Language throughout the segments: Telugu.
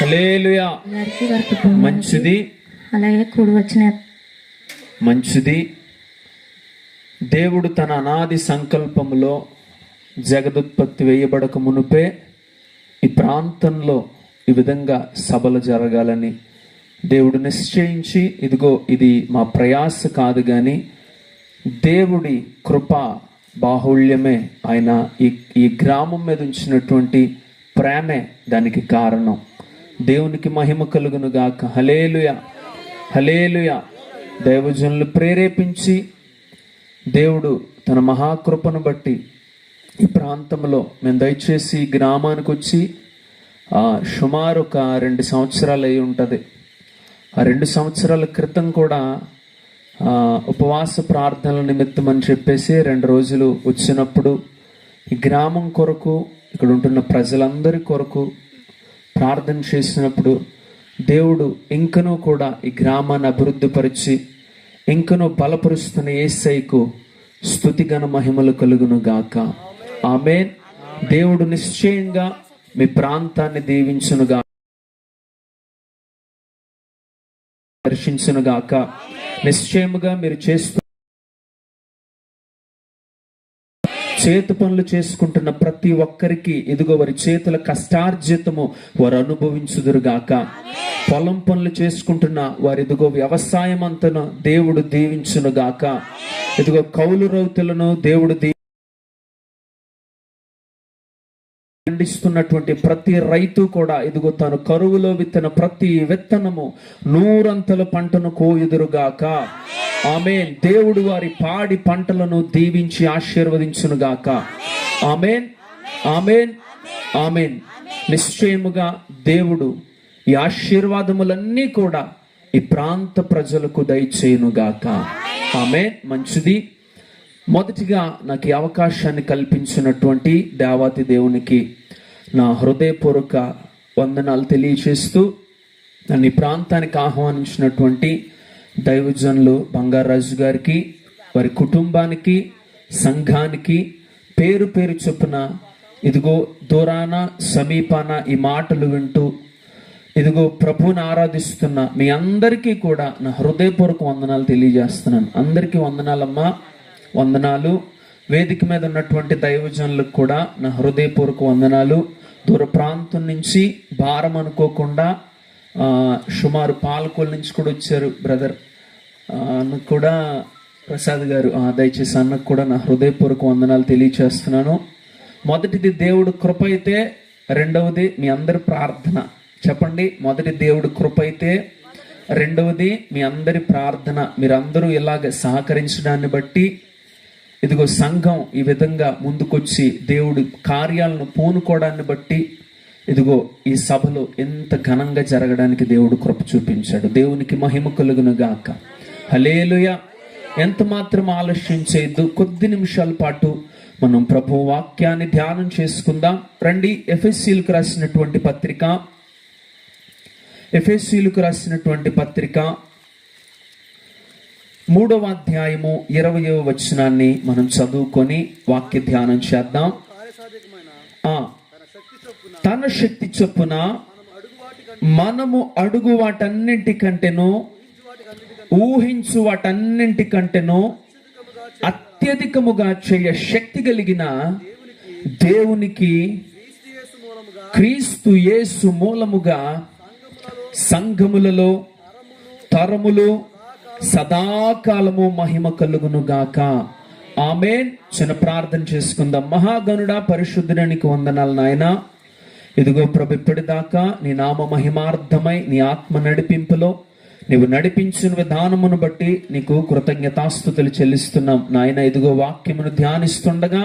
హల్లెలూయా. మంచిది, అలాగే కూడి వచ్చిన మంచిది. దేవుడు తన అనాది సంకల్పములో జగదుత్పత్తి వేయబడక మునుపే ఈ ప్రాంతంలో ఈ విధంగా సభలు జరగాలని దేవుడు నిశ్చయించి, ఇదిగో ఇది మా ప్రయాస కాదు కానీ దేవుడి కృప బాహుళ్యమే, ఆయన ఈ గ్రామం మీద ఉంచినటువంటి ప్రేమే దానికి కారణం. దేవునికి మహిమ కలుగును గాక. హల్లెలూయా, హల్లెలూయా. దైవజనులు ప్రేరేపించి దేవుడు తన మహాకృపను బట్టి ఈ ప్రాంతంలో మేము దయచేసి ఈ గ్రామానికి వచ్చి సుమారు ఒక 2 సంవత్సరాలు అయి ఉంటుంది. ఆ 2 సంవత్సరాల క్రితం కూడా ఉపవాస ప్రార్థనల నిమిత్తం అని చెప్పేసి 2 రోజులు వచ్చినప్పుడు ఈ గ్రామం కొరకు, ఇక్కడ ఉంటున్న ప్రజలందరి కొరకు ప్రార్థన చేసినప్పుడు దేవుడు ఇంకనూ కూడా ఈ గ్రామాన్ని అభివృద్ధిపరిచి ఇంకనూ బలపరుస్తున్న యేసయ్యకు స్తుతిగణ మహిమలు కలుగును గాక. ఆమేన్. దేవుడు నిశ్చయంగా మీ ప్రాంతాన్ని దీవించునుగా, దర్శించునుగాక. నిశ్చయముగా మీరు చేతి పనులు చేసుకుంటున్న ప్రతి ఒక్కరికి ఇదిగో వారి చేతుల కష్టార్జితము వారు అనుభవించుదురుగాక. పొలం పనులు చేసుకుంటున్న వారి ఇదిగో వ్యవసాయం అంతను దేవుడు దీవించునుగాక. ఇదిగో కౌలు రైతులను దేవుడు పండిస్తున్నటువంటి ప్రతి రైతు కూడా ఇదిగో తాను కరువులో విత్తన ప్రతి విత్తనము 100 పంటను కోయుదురుగాక. ఆమేన్. దేవుడు వారి పాడి పంటలను దీవించి ఆశీర్వదించునుగాక. ఆమేన్, ఆమేన్, ఆమేన్. నిశ్చయముగా దేవుడు ఈ ఆశీర్వాదములన్నీ కూడా ఈ ప్రాంత ప్రజలకు దయచేయునుగాక. ఆమేన్. మంచిది. మొదటిగా నాకు ఈ అవకాశాన్ని కల్పించినటువంటి దేవాతి దేవునికి నా హృదయపూర్వక వందనాలు తెలియచేస్తూ, నన్ను ఈ ప్రాంతానికి ఆహ్వానించినటువంటి దైవజనులు బంగారాజు గారికి, వారి కుటుంబానికి, సంఘానికి పేరు పేరు చొప్పున ఇదిగో దూరాన సమీపాన ఈ మాటలు వింటూ ఇదిగో ప్రభువుని ఆరాధిస్తున్న మీ అందరికీ కూడా నా హృదయపూర్వక వందనాలు తెలియజేస్తున్నాను. అందరికీ వందనాలమ్మా, వందనాలు. వేదిక మీద ఉన్నటువంటి దైవజనులకు కూడా నా హృదయపూర్వక వందనాలు. దూర ప్రాంతం నుంచి భారం అనుకోకుండా సుమారు పాలకోల నుంచి కూడా వచ్చారు బ్రదర్. అన్నకు కూడా ప్రసాద్ గారు, దయచేసి అన్నకు కూడా నా హృదయపూర్వక వందనాలు తెలియచేస్తున్నాను. మొదటిది దేవుడు కృప అయితే, రెండవది మీ అందరి ప్రార్థన. చెప్పండి, మొదటి దేవుడు కృప అయితే, రెండవది మీ అందరి ప్రార్థన. మీరందరూ ఇలాగ సహకరించడాన్ని బట్టి ఇదిగో సంఘం ఈ విధంగా ముందుకొచ్చి దేవుడి కార్యాలను పూనుకోవడాన్ని బట్టి ఇదిగో ఈ సభలో ఎంత ఘనంగా జరగడానికి దేవుడు కృప చూపించాడు. దేవునికి మహిమ కలుగును గాక. హల్లెలూయా. ఎంత మాత్రం ఆలస్యం చేయొద్దు. కొద్ది నిమిషాల పాటు మనం ప్రభు వాక్యాన్ని ధ్యానం చేసుకుందాం. రండి. ఎఫెసీయులకు రాసినటువంటి పత్రిక 3వ అధ్యాయము 20వ వచనాన్ని మనం చదువుకొని వాక్య ధ్యానం చేద్దాం. తన శక్తి చొప్పున మనము అడుగు వాటన్నింటికంటేను ఊహించు వాటన్నింటికంటేను అత్యధికముగా చేయ శక్తి కలిగిన దేవునికి క్రీస్తు యేసు మూలముగా సంఘములలో తరములు సదాకాలము మహిమ కలుగును గాక. ఆమేన్. చిన్న ప్రార్థన చేసుకుందాం. మహాగణుడా, పరిశుద్ధునికి వందనాలు నాయనా. ఇదిగో ప్రభు, ఇప్పటిదాకా నీ నామ మహిమార్థమై నీ ఆత్మ నడిపింపులో నీవు నడిపించిన విధానమును బట్టి నీకు కృతజ్ఞతాస్తుతులు చెల్లిస్తున్నాం నాయన. ఇదిగో వాక్యమును ధ్యానిస్తుండగా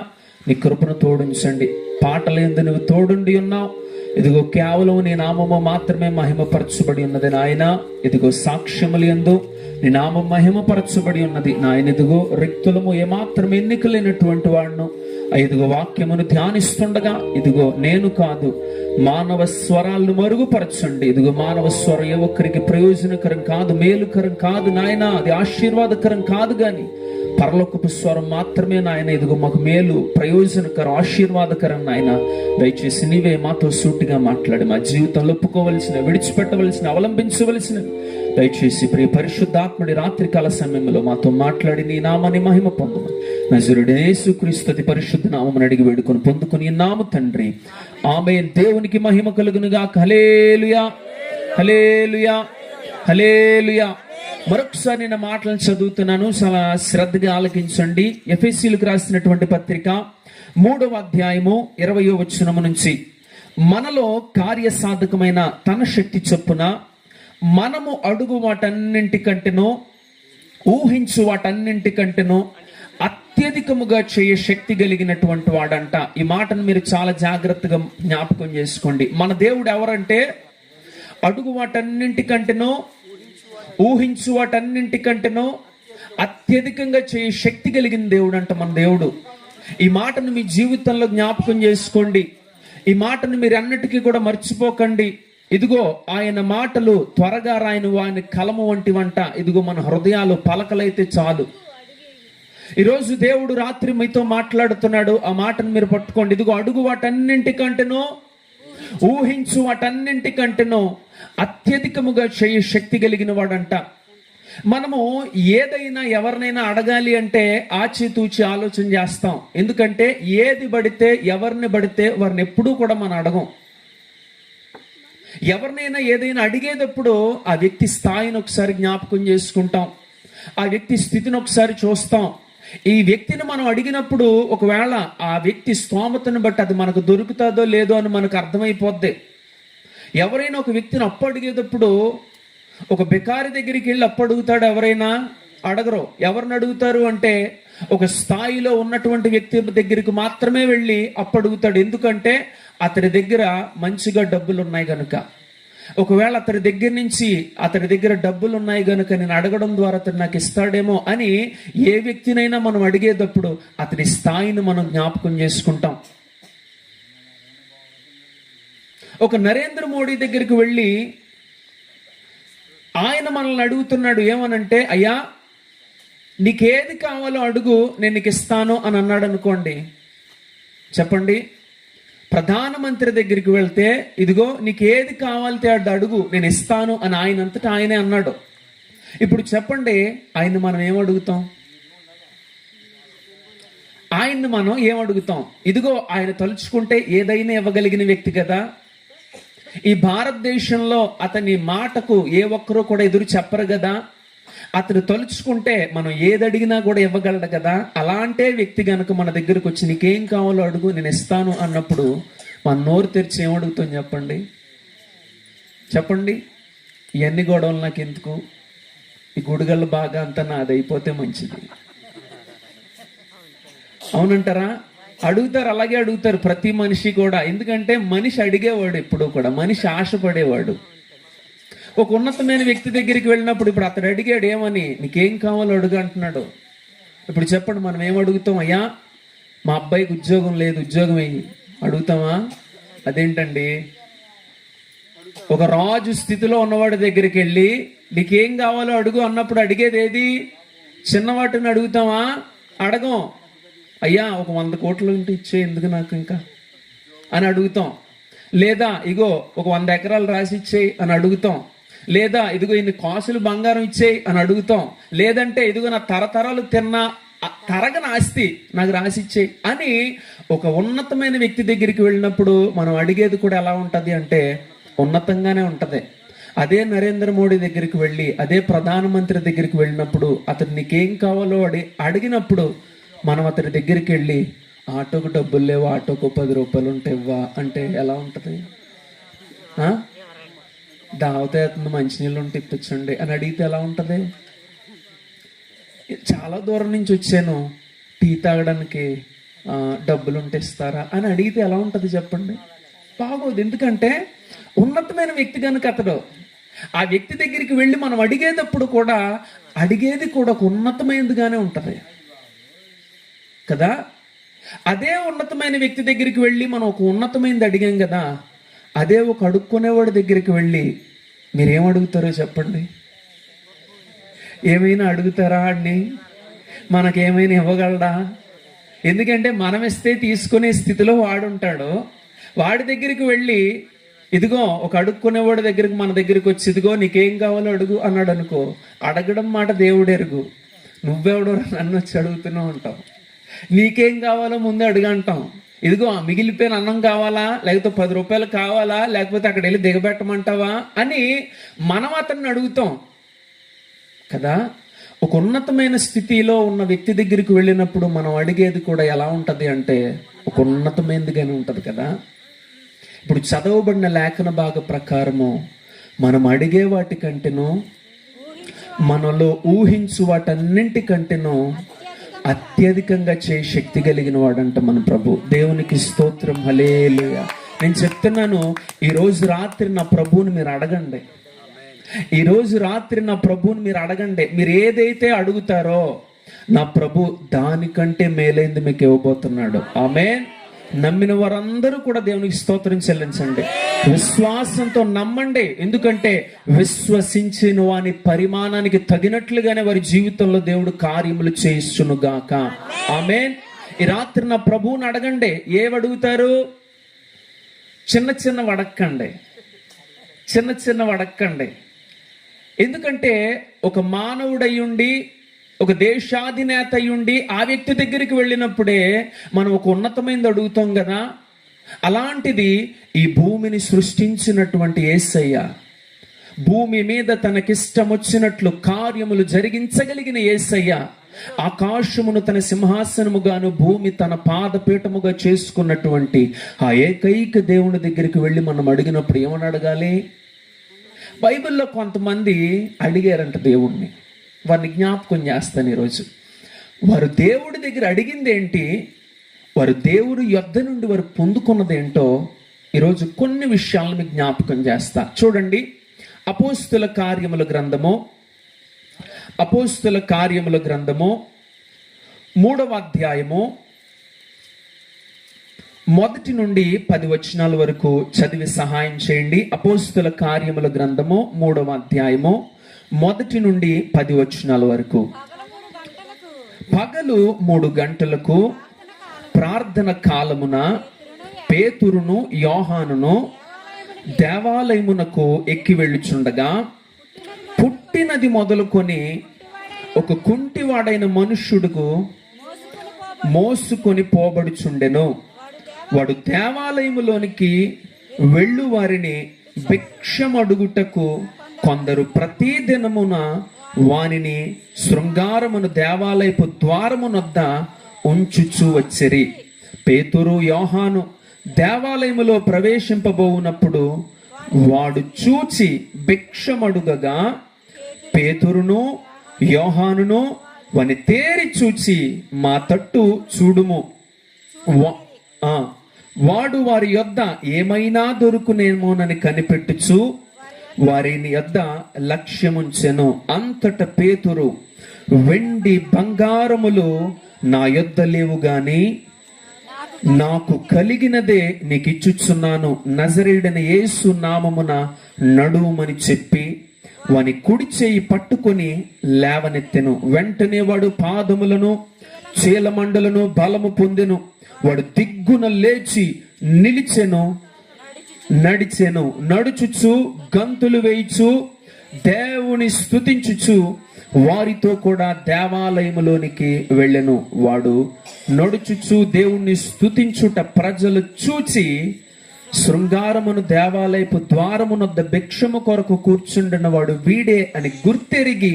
నీ కృపను తోడించండి. పాటల యందు నువ్వు తోడుండి ఉన్నావు. ఇదిగో కేవలం నీ నామము మాత్రమే మహిమపరచబడి ఉన్నది నాయన. ఇదిగో సాక్ష్యముల యందు నీ నామం మహిమపరచబడి ఉన్నది నాయన. ఇదిగో రిక్తులము ఏమాత్రం ఎన్నిక లేనటువంటి వాడును. ఇదిగో వాక్యమును ధ్యానిస్తుండగా ఇదిగో నేను కాదు, మానవ స్వరాలను మరుగుపరచండి. ఇదిగో మానవ స్వరం ఏ ఒక్కరికి ప్రయోజనకరం కాదు, మేలుకరం కాదు నాయన. అది ఆశీర్వాదకరం కాదు, గాని పరలోకపు స్వరం మాత్రమే నాయన ఇదిగో మాకు మేలు, ప్రయోజనకరం, ఆశీర్వాదకరం నాయన. దయచేసి నీవే మాతో సూటిగా మాట్లాడి మా జీవితంలో ఒప్పుకోవలసిన, విడిచిపెట్టవలసిన, అవలంబించవలసిన దయచేసి ప్రియ పరిశుద్ధాత్ముడి రాత్రికాల సమయంలో మాతో మాట్లాడి నీ నామాన్ని మహిమ పొందుము. నజరుడైన యేసుక్రీస్తు అతి పరిశుద్ధ నామమున అడిగి వేడుకొని పొందుకొని నామ తండ్రి, ఆమేన్. దేవునికి మహిమ కలుగునుగా. హల్లెలూయా, హల్లెలూయా, హల్లెలూయా. మరొకసారి నేను మాటలను చదువుతున్నాను, చాలా శ్రద్ధగా ఆలకించండి. ఎఫెసీయులకు రాసినటువంటి పత్రిక 3వ అధ్యాయము 20వ వచనము నుంచి, మనలో కార్యసాధకమైన తన శక్తి చొప్పున మనము అడుగు వాటన్నింటికంటేనో ఊహించు వాటన్నింటికంటేనో అత్యధికముగా చేయ శక్తి కలిగినటువంటి వాడంట. ఈ మాటను మీరు చాలా జాగ్రత్తగా జ్ఞాపకం చేసుకోండి. మన దేవుడు ఎవరంటే అడుగు వాటన్నింటికంటేనో ఊహించు వాటన్నింటికంటేనో అత్యధికంగా చేయ శక్తి కలిగిన దేవుడు అంట మన దేవుడు. ఈ మాటను మీ జీవితంలో జ్ఞాపకం చేసుకోండి. ఈ మాటను మీరు అన్నిటికీ కూడా మర్చిపోకండి. ఇదిగో ఆయన మాటలు త్వరగా రాయని వాని కలము వంటి వంట. ఇదిగో మన హృదయాలు పలకలైతే చాలు. ఈరోజు దేవుడు రాత్రి మీతో మాట్లాడుతున్నాడు. ఆ మాటను మీరు పట్టుకోండి. ఇదిగో అడుగు వాటన్నింటికంటేనో ఊహించు వాటన్నింటికంటేనో అత్యధికముగా చేయ శక్తి కలిగిన వాడంట. మనము ఏదైనా ఎవరినైనా అడగాలి అంటే ఆచితూచి ఆలోచన చేస్తాం. ఎందుకంటే ఏది పడితే ఎవరిని పడితే వారిని ఎప్పుడూ కూడా మనం అడగం. ఎవరినైనా ఏదైనా అడిగేటప్పుడు ఆ వ్యక్తి స్థాయిని ఒకసారి జ్ఞాపకం చేసుకుంటాం, ఆ వ్యక్తి స్థితిని ఒకసారి చూస్తాం. ఈ వ్యక్తిని మనం అడిగినప్పుడు ఒకవేళ ఆ వ్యక్తి స్తోమతను బట్టి అది మనకు దొరుకుతుందో లేదో అని మనకు అర్థమైపోద్ది. ఎవరైనా ఒక వ్యక్తిని అప్పు అడిగేటప్పుడు ఒక బికారి దగ్గరికి వెళ్ళి అప్పు అడుగుతాడు ఎవరైనా? అడగరు. ఎవరిని అడుగుతారు అంటే ఒక స్థాయిలో ఉన్నటువంటి వ్యక్తి దగ్గరికి మాత్రమే వెళ్ళి అప్పు అడుగుతాడు. ఎందుకంటే అతడి దగ్గర మంచిగా డబ్బులు ఉన్నాయి కనుక. ఒకవేళ అతడి దగ్గర డబ్బులు ఉన్నాయి కనుక నేను అడగడం ద్వారా అతడు నాకు ఇస్తాడేమో అని ఏ వ్యక్తినైనా మనం అడిగేటప్పుడు అతడి స్థాయిని మనం జ్ఞాపకం చేసుకుంటాం. ఒక నరేంద్ర మోడీ దగ్గరికి వెళ్ళి ఆయన మనల్ని అడుగుతున్నాడు. ఏమనంటే, అయ్యా నీకేది కావాలో అడుగు, నేను నీకు ఇస్తాను అని అన్నాడు అనుకోండి. చెప్పండి, ప్రధానమంత్రి దగ్గరికి వెళ్తే ఇదిగో నీకు ఏది కావాలితే అది అడుగు, నేను ఇస్తాను అని ఆయనంతటా ఆయనే అన్నాడు. ఇప్పుడు చెప్పండి, ఆయన్ని మనం ఏమడుగుతాం? ఆయన్ని మనం ఏమడుగుతాం? ఇదిగో ఆయన తలుచుకుంటే ఏదైనా ఇవ్వగలిగిన వ్యక్తి కదా. ఈ భారతదేశంలో అతని మాటకు ఏ ఒక్కరూ కూడా ఎదురు చెప్పరు కదా. అతను తలుచుకుంటే మనం ఏది అడిగినా కూడా ఇవ్వగలడు కదా. అలాంటి వ్యక్తి గనుక మన దగ్గరకు వచ్చి నీకేం కావాలో అడుగు, నేను ఇస్తాను అన్నప్పుడు మన నోరు తెరిచి ఏమడుగుతాం? చెప్పండి. ఇవన్నీ గొడవలు నాకు ఎందుకు, ఈ గుడిగళ్ళ బాగా అంతా నాది అయిపోతే మంచిది, అవునంటారా? అడుగుతారు, అలాగే అడుగుతారు ప్రతి మనిషి కూడా. ఎందుకంటే మనిషి అడిగేవాడు ఎప్పుడు కూడా, మనిషి ఆశపడేవాడు. ఒక ఉన్నతమైన వ్యక్తి దగ్గరికి వెళ్ళినప్పుడు ఇప్పుడు అతడు అడిగాడు ఏమని, నీకేం కావాలో అడుగు అంటున్నాడు. ఇప్పుడు చెప్పండి, మనం ఏమడుగుతాం? అయ్యా మా అబ్బాయికి ఉద్యోగం లేదు, ఉద్యోగం అయ్యి అడుగుతామా? అదేంటండి? ఒక రాజు స్థితిలో ఉన్నవాడి దగ్గరికి వెళ్ళి నీకేం కావాలో అడుగు అన్నప్పుడు అడిగేది ఏది? చిన్నవాటిని అడుగుతామా? అడగం. అయ్యా ఒక 100 కోట్లు ఉంటే ఇచ్చే, ఎందుకు నాకు ఇంకా అని అడుగుతాం. లేదా ఇగో ఒక 100 ఎకరాలు రాసి ఇచ్చేయి అని అడుగుతాం. లేదా ఇదిగో ఇన్ని కాసులు బంగారం ఇచ్చేయి అని అడుగుతాం. లేదంటే ఇదిగో నా తరతరాలు తిన్నా తరగని ఆస్తి నాకు రాసిచ్చేయి అని ఒక ఉన్నతమైన వ్యక్తి దగ్గరికి వెళ్ళినప్పుడు మనం అడిగేది కూడా ఎలా ఉంటది అంటే ఉన్నతంగానే ఉంటది. అదే నరేంద్ర మోడీ దగ్గరికి వెళ్ళి, అదే ప్రధానమంత్రి దగ్గరికి వెళ్ళినప్పుడు అతను నీకేం కావాలో అడిగినప్పుడు మనం అతని దగ్గరికి వెళ్ళి ఆటోకు డబ్బులు లేవు, ఆటోకు 10 రూపాయలు ఉంటే ఇవ్వా అంటే ఎలా ఉంటుంది? దావతే మంచినీళ్ళు ఉంటే ఇప్పించండి అని అడిగితే ఎలా ఉంటుంది? చాలా దూరం నుంచి వచ్చాను, టీ తాగడానికి డబ్బులు ఉంటే ఇస్తారా అని అడిగితే ఎలా ఉంటుంది చెప్పండి? బాగోదు. ఎందుకంటే ఉన్నతమైన వ్యక్తి కనుక అతడు. ఆ వ్యక్తి దగ్గరికి వెళ్ళి మనం అడిగేటప్పుడు కూడా అడిగేది కూడా ఒక ఉన్నతమైనదిగానే ఉంటుంది కదా. అదే ఉన్నతమైన వ్యక్తి దగ్గరికి వెళ్ళి మనం ఒక ఉన్నతమైనది అడిగాం కదా, అదే ఒక అడుక్కునేవాడి దగ్గరికి వెళ్ళి మీరేం అడుగుతారో చెప్పండి? ఏమైనా అడుగుతారా అండి? మనకేమైనా ఇవ్వగలడా? ఎందుకంటే మనం ఇస్తే తీసుకునే స్థితిలో వాడుంటాడు. వాడి దగ్గరికి వెళ్ళి ఇదిగో ఒక అడుక్కునేవాడి దగ్గరికి మన దగ్గరికి వచ్చి ఇదిగో నీకేం కావాలో అడుగు అన్నాడు అనుకో, అడగడం మాట దేవుడు ఎరుగు. నువ్వెవడో నన్ను వచ్చి అడుగుతూనే ఉంటావు. నీకేం కావాలో ముందే అడుగంటాం. ఇదిగో మిగిలిపోయిన అన్నం కావాలా, లేకపోతే 10 రూపాయలు కావాలా, లేకపోతే అక్కడ వెళ్ళి దిగబెట్టమంటావా అని మనం అతన్ని అడుగుతాం కదా. ఒక ఉన్నతమైన స్థితిలో ఉన్న వ్యక్తి దగ్గరికి వెళ్ళినప్పుడు మనం అడిగేది కూడా ఎలా ఉంటది అంటే ఒక ఉన్నతమైనదిగానే ఉంటది కదా. ఇప్పుడు చదవబడిన లేఖన భాగ ప్రకారము మనం అడిగే వాటికంటేనో మనలో ఊహించు వాటన్నింటికంటేనో అత్యధికంగా చేయ శక్తి కలిగిన వాడంట మన ప్రభు. దేవునికి స్తోత్రం, హల్లెలూయా. నేను చెప్తున్నాను, ఈరోజు రాత్రి నా ప్రభువుని మీరు అడగండి. ఈరోజు రాత్రి నా ప్రభువుని మీరు అడగండి. మీరు ఏదైతే అడుగుతారో నా ప్రభు దానికంటే మేలైంది మీకు ఇవ్వబోతున్నాడు. ఆమేన్. నమ్మిన వారందరూ కూడా దేవునికి స్తోత్రం చెల్లించండి. విశ్వాసంతో నమ్మండి. ఎందుకంటే విశ్వసించిన వాని పరిమాణానికి తగినట్లుగానే వారి జీవితంలో దేవుడు కార్యములు చేయిస్తునుగాక. ఆమేన్. ఈ రాత్రి నా ప్రభువుని అడగండి. ఏవడుగుతారు? చిన్న చిన్న అడక్కండి, చిన్న చిన్న అడక్కండి. ఎందుకంటే ఒక మానవుడయ్యుండి ఒక దేశాధినేత అయ్యుండి ఆ వ్యక్తి దగ్గరికి వెళ్ళినప్పుడే మనం ఒక ఉన్నతమైనది అడుగుతాం కదా. అలాంటిది ఈ భూమిని సృష్టించినటువంటి యేసయ్య, భూమి మీద తనకిష్టం వచ్చినట్లు కార్యములు జరిగించగలిగిన యేసయ్య, ఆకాశమును తన సింహాసనముగాను భూమి తన పాదపీఠముగా చేసుకున్నటువంటి ఆ ఏకైక దేవుని దగ్గరికి వెళ్ళి మనం అడిగినప్పుడు ఏమని అడగాలి? బైబిల్లో కొంతమంది అడిగారంట దేవుణ్ణి. వారిని జ్ఞాపకం చేస్తాను ఈరోజు. వారు దేవుడి దగ్గర అడిగింది ఏంటి, వారు దేవుడి యొద్ద నుండి వారు పొందుకున్నది ఏంటో ఈరోజు కొన్ని విషయాలను మీకు జ్ఞాపకం చేస్తా. చూడండి, అపోస్తుల కార్యముల గ్రంథము 3వ అధ్యాయము 1 నుండి 10 వచనాల వరకు చదివి సహాయం చేయండి. అపోస్తుల కార్యముల గ్రంథము 3వ అధ్యాయము 1 నుండి 10 వచనాల వరకు. పగలు 3 గంటలకు ప్రార్థన కాలమున పేతురును యోహానును దేవాలయమునకు ఎక్కి వెళ్ళుచుండగా పుట్టినది మొదలుకొని ఒక కుంటివాడైన మనుష్యుడుకు మోసుకొని పోబడుచుండెను. వాడు దేవాలయములోనికి వెళ్ళు వారిని భిక్షమడుగుటకు కొందరు ప్రతి దినమున వానిని శృంగారమును దేవాలయపు ద్వారమునొద్ద ఉంచుచూ వచ్చిరి. పేతురు యోహాను దేవాలయములో ప్రవేశింపబోవునప్పుడు వాడు చూచి భిక్షమడుగగా పేతురును యోహానును వాని తేరి చూచి మా తట్టు చూడుము, వాడు వారి యొద్ద ఏమైనా దొరుకునేమోనని కనిపెట్టుచు వారిని యొద్ద లక్ష్యముంచెను. అంతట పేతురు, వెండి బంగారములు నా యొద్ద లేవు గాని నాకు కలిగినదే నీకు ఇచ్చుచున్నాను. నజరేయుడైన యేసు నామమున నడువుమని చెప్పి వాని కుడి చేయి పట్టుకొని లేవనెత్తెను. వెంటనే వాడు పాదములను చీలమండలను బలము పొందెను. వాడు దిగ్గున లేచి నడిచెను. నడుచుచు గంతులు వేయిచు దేవుని స్తుతించుచు వారితో కూడా దేవాలయములోనికి వెళ్ళెను. వాడు నడుచుచు దేవుణ్ణి స్తుతించుట ప్రజలు చూచి శృంగారమును దేవాలయపు ద్వారమునొద్ద భిక్షము కొరకు కూర్చుండిన వాడు వీడే అని గుర్తెరిగి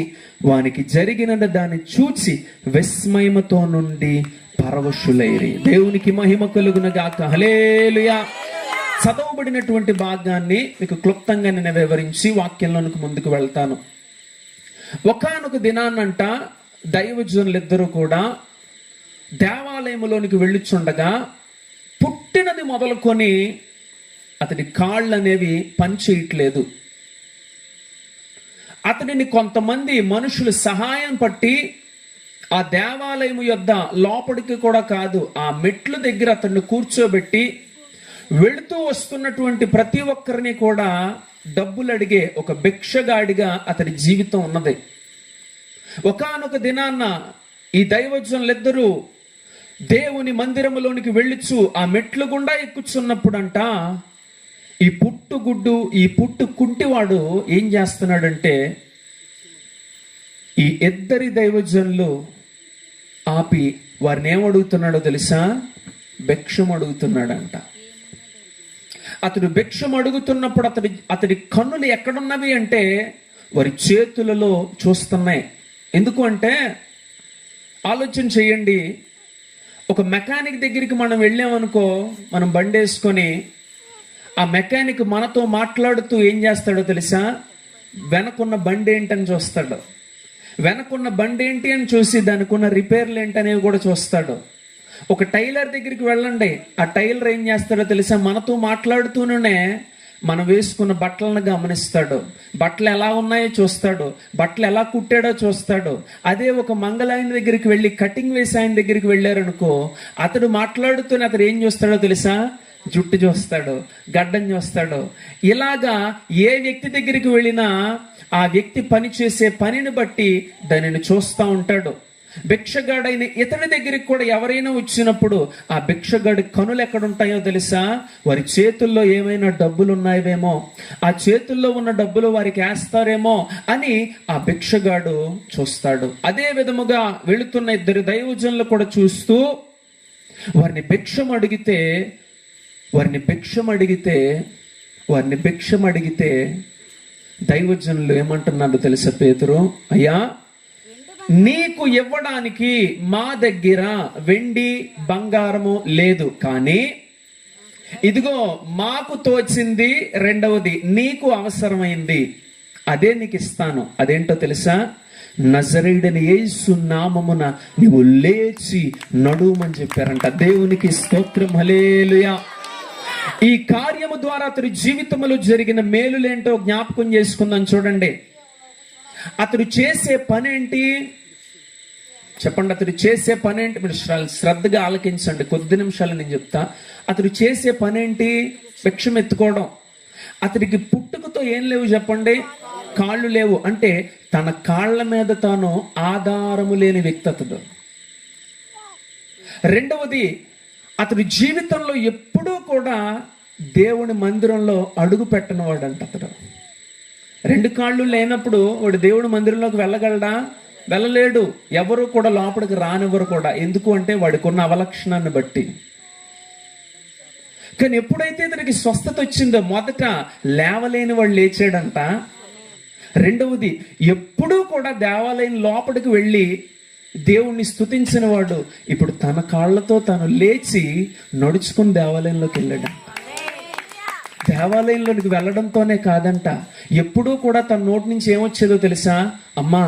వానికి జరిగిన దాన్ని చూచి విస్మయముతో నుండి పరవశులైరి. దేవునికి మహిమ కలుగునగాక. హల్లెలూయా. చదవబడినటువంటి భాగాన్ని మీకు క్లుప్తంగా నేను వివరించి వాక్యంలోనికి ముందుకు వెళ్తాను. ఒకానొక దినాన్నంట దైవజనులిద్దరూ కూడా దేవాలయములోనికి వెళ్ళుచుండగా పుట్టినది మొదలుకొని అతడి కాళ్ళు అనేవి పనిచేయట్లేదు. అతడిని కొంతమంది మనుషులు సహాయం పట్టి ఆ దేవాలయము యొద్ద లోపలికి కూడా కాదు, ఆ మెట్ల దగ్గర అతన్ని కూర్చోబెట్టి వెళుతూ వస్తున్నటువంటి ప్రతి ఒక్కరిని కూడా డబ్బులు అడిగే ఒక భిక్షగాడిగా అతడి జీవితం ఉన్నది. ఒకానొక దినాన్న ఈ దైవజనులిద్దరూ దేవుని మందిరములోనికి వెళ్ళుచు ఆ మెట్లు గుండా ఎక్కుచున్నప్పుడంట ఈ పుట్టు కుంటివాడు ఏం చేస్తున్నాడంటే ఈ ఇద్దరి దైవజనులు ఆపి వారిని ఏమడుగుతున్నాడో తెలుసా? భిక్షం అడుగుతున్నాడంట. అతడు భిక్షం అడుగుతున్నప్పుడు అతడి కన్నులు ఎక్కడున్నవి అంటే వారి చేతులలో చూస్తున్నాయి. ఎందుకు అంటే ఆలోచన చేయండి, ఒక మెకానిక్ దగ్గరికి మనం వెళ్ళామనుకో, మనం బండి వేసుకొని ఆ మెకానిక్ మనతో మాట్లాడుతూ ఏం చేస్తాడో తెలుసా? వెనకున్న బండి ఏంటని చూస్తాడు. వెనకున్న బండి ఏంటి అని చూసి దానికి ఉన్న రిపేర్లు ఏంటనేవి కూడా చూస్తాడు. ఒక టైలర్ దగ్గరికి వెళ్ళండి, ఆ టైలర్ ఏం చేస్తాడో తెలుసా? మనతో మాట్లాడుతూనే మనం వేసుకున్న బట్టలను గమనిస్తాడు, బట్టలు ఎలా ఉన్నాయో చూస్తాడు, బట్టలు ఎలా కుట్టాడో చూస్తాడు. అదే ఒక మంగళాయన దగ్గరికి వెళ్ళి కటింగ్ వేసి ఆయన దగ్గరికి వెళ్ళారనుకో, అతడు మాట్లాడుతూనే అతడు ఏం చూస్తాడో తెలుసా? జుట్టు చూస్తాడు, గడ్డం చూస్తాడు. ఇలాగా ఏ వ్యక్తి దగ్గరికి వెళ్ళినా ఆ వ్యక్తి పని చేసే పనిని బట్టి దానిని చూస్తూ ఉంటాడు. భిక్షగాడైన ఇతని దగ్గరికి కూడా ఎవరైనా వచ్చినప్పుడు ఆ భిక్షగాడి కనులు ఎక్కడుంటాయో తెలుసా? వారి చేతుల్లో ఏమైనా డబ్బులు ఉన్నాయేమో, ఆ చేతుల్లో ఉన్న డబ్బులు వారికి వేస్తారేమో అని ఆ భిక్షగాడు చూస్తాడు. అదే విధముగా వెళుతున్న ఇద్దరు దైవజనులు కూడా చూస్తూ వారిని భిక్షం అడిగితే దైవజనులు ఏమంటున్నాడు తెలుసా? పేతురు, అయ్యా, నీకు ఇవ్వడానికి మా దగ్గర వెండి బంగారము లేదు, కానీ ఇదిగో మాకు తోచింది రెండవది నీకు అవసరమైంది, అదే నీకు ఇస్తాను. అదేంటో తెలుసా? నజరేయుడైన యేసు నామమున నీవు లేచి నడుమని చెప్పారంట. దేవునికి స్తోత్రం, హల్లెలూయా. ఈ కార్యము ద్వారా అతడి జీవితంలో జరిగిన మేలులేంటో జ్ఞాపకం చేసుకుందాం. చూడండి, అతడు చేసే పని ఏంటి చెప్పండి? అతడు చేసే పని ఏంటి? మీరు శ్రద్ధగా ఆలకించండి, కొద్ది నిమిషాలు నేను చెప్తా. అతడు చేసే పని ఏంటి? భిక్షం ఎత్తుకోవడం. అతడికి పుట్టుకతో ఏం లేవు చెప్పండి? కాళ్ళు లేవు. అంటే తన కాళ్ళ మీద తాను ఆధారము లేని వ్యక్తి అతడు. రెండవది, అతడి జీవితంలో ఎప్పుడూ కూడా దేవుని మందిరంలో అడుగు పెట్టని వాడంట అతడు. రెండు కాళ్ళు లేనప్పుడు వాడు దేవుడి మందిరంలోకి వెళ్ళగలడా? వెళ్ళలేడు. ఎవరు కూడా లోపలికి రానివ్వరు కూడా. ఎందుకు అంటే వాడికి ఉన్న అవలక్షణాన్ని బట్టి. కానీ ఎప్పుడైతే ఇతనికి స్వస్థత వచ్చిందో, మొదట లేవలేని వాడు లేచాడంట. రెండవది, ఎప్పుడూ కూడా దేవాలయం లోపలికి వెళ్ళి దేవుణ్ణి స్తుతించిన వాడు ఇప్పుడు తన కాళ్ళతో తాను లేచి నడుచుకుని దేవాలయంలోకి వెళ్ళాడంట. దేవాలయంలోనికి వెళ్ళడంతోనే కాదంట, ఎప్పుడూ కూడా తన నోటి నుంచి ఏమొచ్చేదో తెలుసా? అమ్మా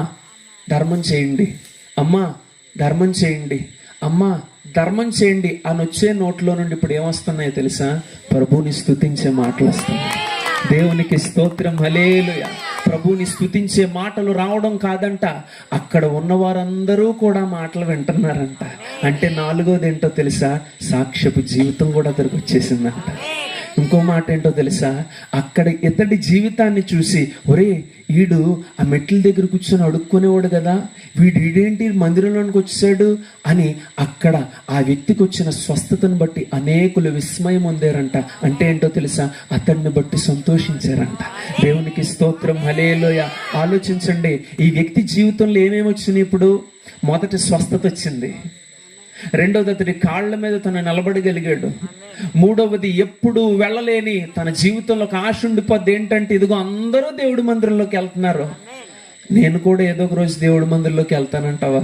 ధర్మం చేయండి, అమ్మా ధర్మం చేయండి, అమ్మా ధర్మం చేయండి అని వచ్చే నోట్లో నుండి ఇప్పుడు ఏమొస్తున్నాయో తెలుసా? ప్రభువుని స్తుతించే మాటలు వస్తున్నాయి. దేవునికి స్తోత్రం, హల్లెలూయా. ప్రభువుని స్తుతించే మాటలు రావడం కాదంట, అక్కడ ఉన్న వారందరూ కూడా మాటలు వింటున్నారంట. అంటే నాలుగోది ఏంటో తెలుసా? సాక్ష్యపు జీవితం కూడా అతనికి వచ్చేసిందంట. ఇంకో మాట ఏంటో తెలుసా? అక్కడ ఇతడి జీవితాన్ని చూసి, ఒరే వీడు ఆ మెట్ల దగ్గర కూర్చొని అడుక్కునేవాడు కదా, వీడేంటి మందిరంలోనికి వచ్చాడు అని అక్కడ ఆ వ్యక్తికి వచ్చిన స్వస్థతను బట్టి అనేకులు విస్మయం పొందారంట. అంటే ఏంటో తెలుసా? అతన్ని బట్టి సంతోషించారంట. దేవునికి స్తోత్రం, హల్లెలూయా. ఆలోచించండి, ఈ వ్యక్తి జీవితంలో ఏమేమి వచ్చినాయి? ఇప్పుడు మొదటి స్వస్థత వచ్చింది. రెండవది, అతడి కాళ్ళ మీద తను నిలబడగలిగాడు. మూడవది, ఎప్పుడు వెళ్ళలేని తన జీవితంలో ఒక ఆశ ఉండిపోద్ది. ఏంటంటే, ఇదిగో అందరూ దేవుడి మందిరంలోకి వెళ్తున్నారు, నేను కూడా ఏదో ఒక రోజు దేవుడి మందిరంలోకి వెళ్తానంటావా?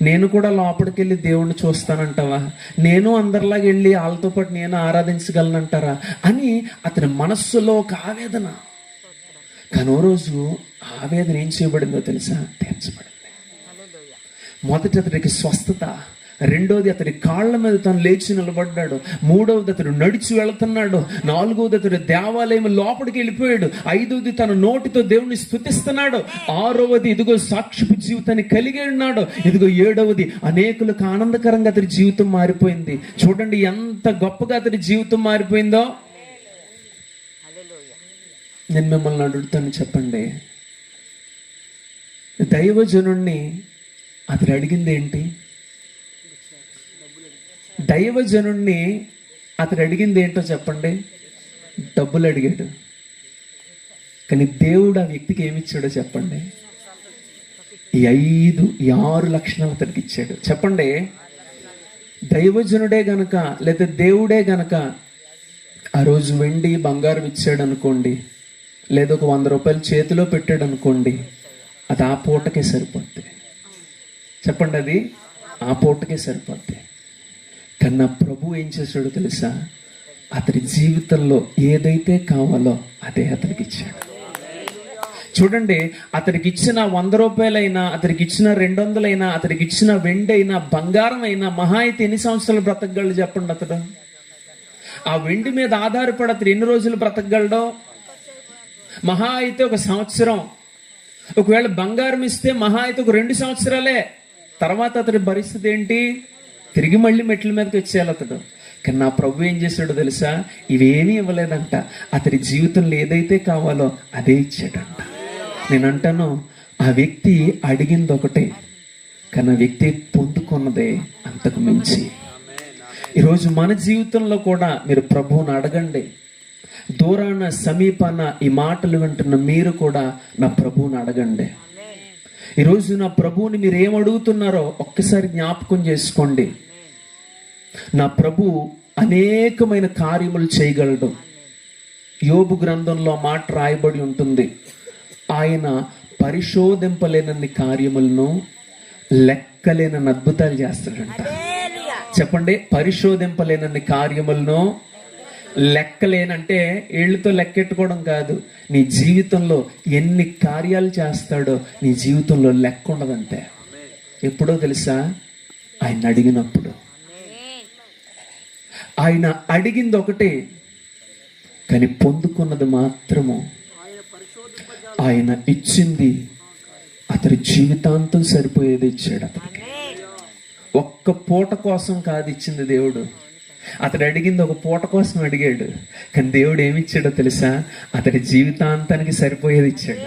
నేను కూడా లోపలికి వెళ్ళి దేవుణ్ణి చూస్తానంటావా? నేను అందరిలాగా వెళ్ళి వాళ్ళతో పాటు నేను ఆరాధించగలనంటారా అని అతని మనస్సులో ఒక ఆవేదన. కానీ ఓ రోజు ఆవేదన ఏం చేయబడిందో తెలుసా? తీర్చబడింది. మొదటి అతడికి స్వస్థత, రెండోది అతడి కాళ్ళ మీద తను లేచి నిలబడ్డాడు, మూడవది అతడు నడిచి వెళుతున్నాడు, నాలుగవది అతడు దేవాలయం లోపలికి వెళ్ళిపోయాడు, ఐదవది తన నోటితో దేవుణ్ణి స్తుతిస్తున్నాడు, ఆరవది ఇదిగో సాక్షిపు జీవితాన్ని కలిగి ఉన్నాడు, ఇదిగో ఏడవది అనేకులకు ఆనందకరంగా అతడి జీవితం మారిపోయింది. చూడండి ఎంత గొప్పగా అతడి జీవితం మారిపోయిందో. నేను మిమ్మల్ని అడుగుతాను, చెప్పండి, దైవజనుణ్ణి అతడు అడిగింది ఏంటి? దైవజనుణ్ణి అతడు అడిగింది ఏంటో చెప్పండి? డబ్బులు అడిగాడు. కానీ దేవుడు ఆ వ్యక్తికి ఏమిచ్చాడో చెప్పండి? ఈ 6 లక్షణాలు అతడికి ఇచ్చాడు. చెప్పండి, దైవజనుడే గనక లేదా దేవుడే గనక ఆ రోజు వెండి బంగారం ఇచ్చాడు అనుకోండి, లేదా ఒక 100 రూపాయలు చేతిలో పెట్టాడు అనుకోండి, అది ఆ పూటకే సరిపోద్ది. చెప్పండి, అది ఆ పూటకే సరిపోద్ది. కానీ నా ప్రభు ఏం చేశాడో తెలుసా? అతడి జీవితంలో ఏదైతే కావాలో అదే అతనికి ఇచ్చాడు. చూడండి, అతడికి ఇచ్చిన 100 రూపాయలైనా, అతడికి ఇచ్చిన 200 అయినా, అతడికి ఇచ్చిన వెండి అయినా, బంగారం అయినా మహా అయితే ఎన్ని సంవత్సరాలు బ్రతకగలడు చెప్పండి? అతడు ఆ వెండి మీద ఆధారపడి అతడు ఎన్ని రోజులు బ్రతకగలడో? మహా అయితే 1 సంవత్సరం. ఒకవేళ బంగారం ఇస్తే మహా అయితే 2 సంవత్సరాలే. తర్వాత అతడి పరిస్థితి ఏంటి? తిరిగి మళ్ళీ మెట్ల మీదకి వచ్చేయాలి అతడు. కానీ నా ప్రభు ఏం చేశాడో తెలుసా? ఇవేమీ ఇవ్వలేదంట. అతడి జీవితంలో ఏదైతే కావాలో అదే ఇచ్చాడంట. నేను అంటాను, ఆ వ్యక్తి అడిగింది ఒకటే, కానీ ఆ వ్యక్తి పొందుకున్నదే అంతకు మించి. ఈరోజు మన జీవితంలో కూడా మీరు ప్రభువుని అడగండి. దూరాన సమీపాన ఈ మాటలు వింటున్న మీరు కూడా నా ప్రభువుని అడగండి. ఈరోజు నా ప్రభువుని మీరు ఏం అడుగుతున్నారో ఒక్కసారి జ్ఞాపకం చేసుకోండి. నా ప్రభు అనేకమైన కార్యములు చేయగలడు. యోబు గ్రంథంలో మాట రాయబడి ఉంటుంది, ఆయన పరిశోధింపలేనన్ని కార్యములను లెక్కలేనన్ని అద్భుతాలు చేస్తాడంట. చెప్పండి, పరిశోధింపలేనన్ని కార్యములను లెక్కలేనంటే ఏళ్ళతో లెక్కెట్టుకోవడం కాదు. నీ జీవితంలో ఎన్ని కార్యాలు చేస్తాడో నీ జీవితంలో లెక్క ఉండదంతే. ఎప్పుడో తెలుసా? ఆయన అడిగినప్పుడు. ఆయన అడిగింది ఒకటే, కానీ పొందుకున్నది మాత్రము ఆయన ఇచ్చింది అతడి జీవితాంతం సరిపోయేది ఇచ్చాడు అతడికి. ఒక్క పూట కోసం కాదు ఇచ్చింది దేవుడు. అతడు అడిగింది 1 పూట కోసం అడిగాడు, కానీ దేవుడు ఏమిచ్చాడో తెలుసా? అతడి జీవితాంతానికి సరిపోయేది ఇచ్చాడు.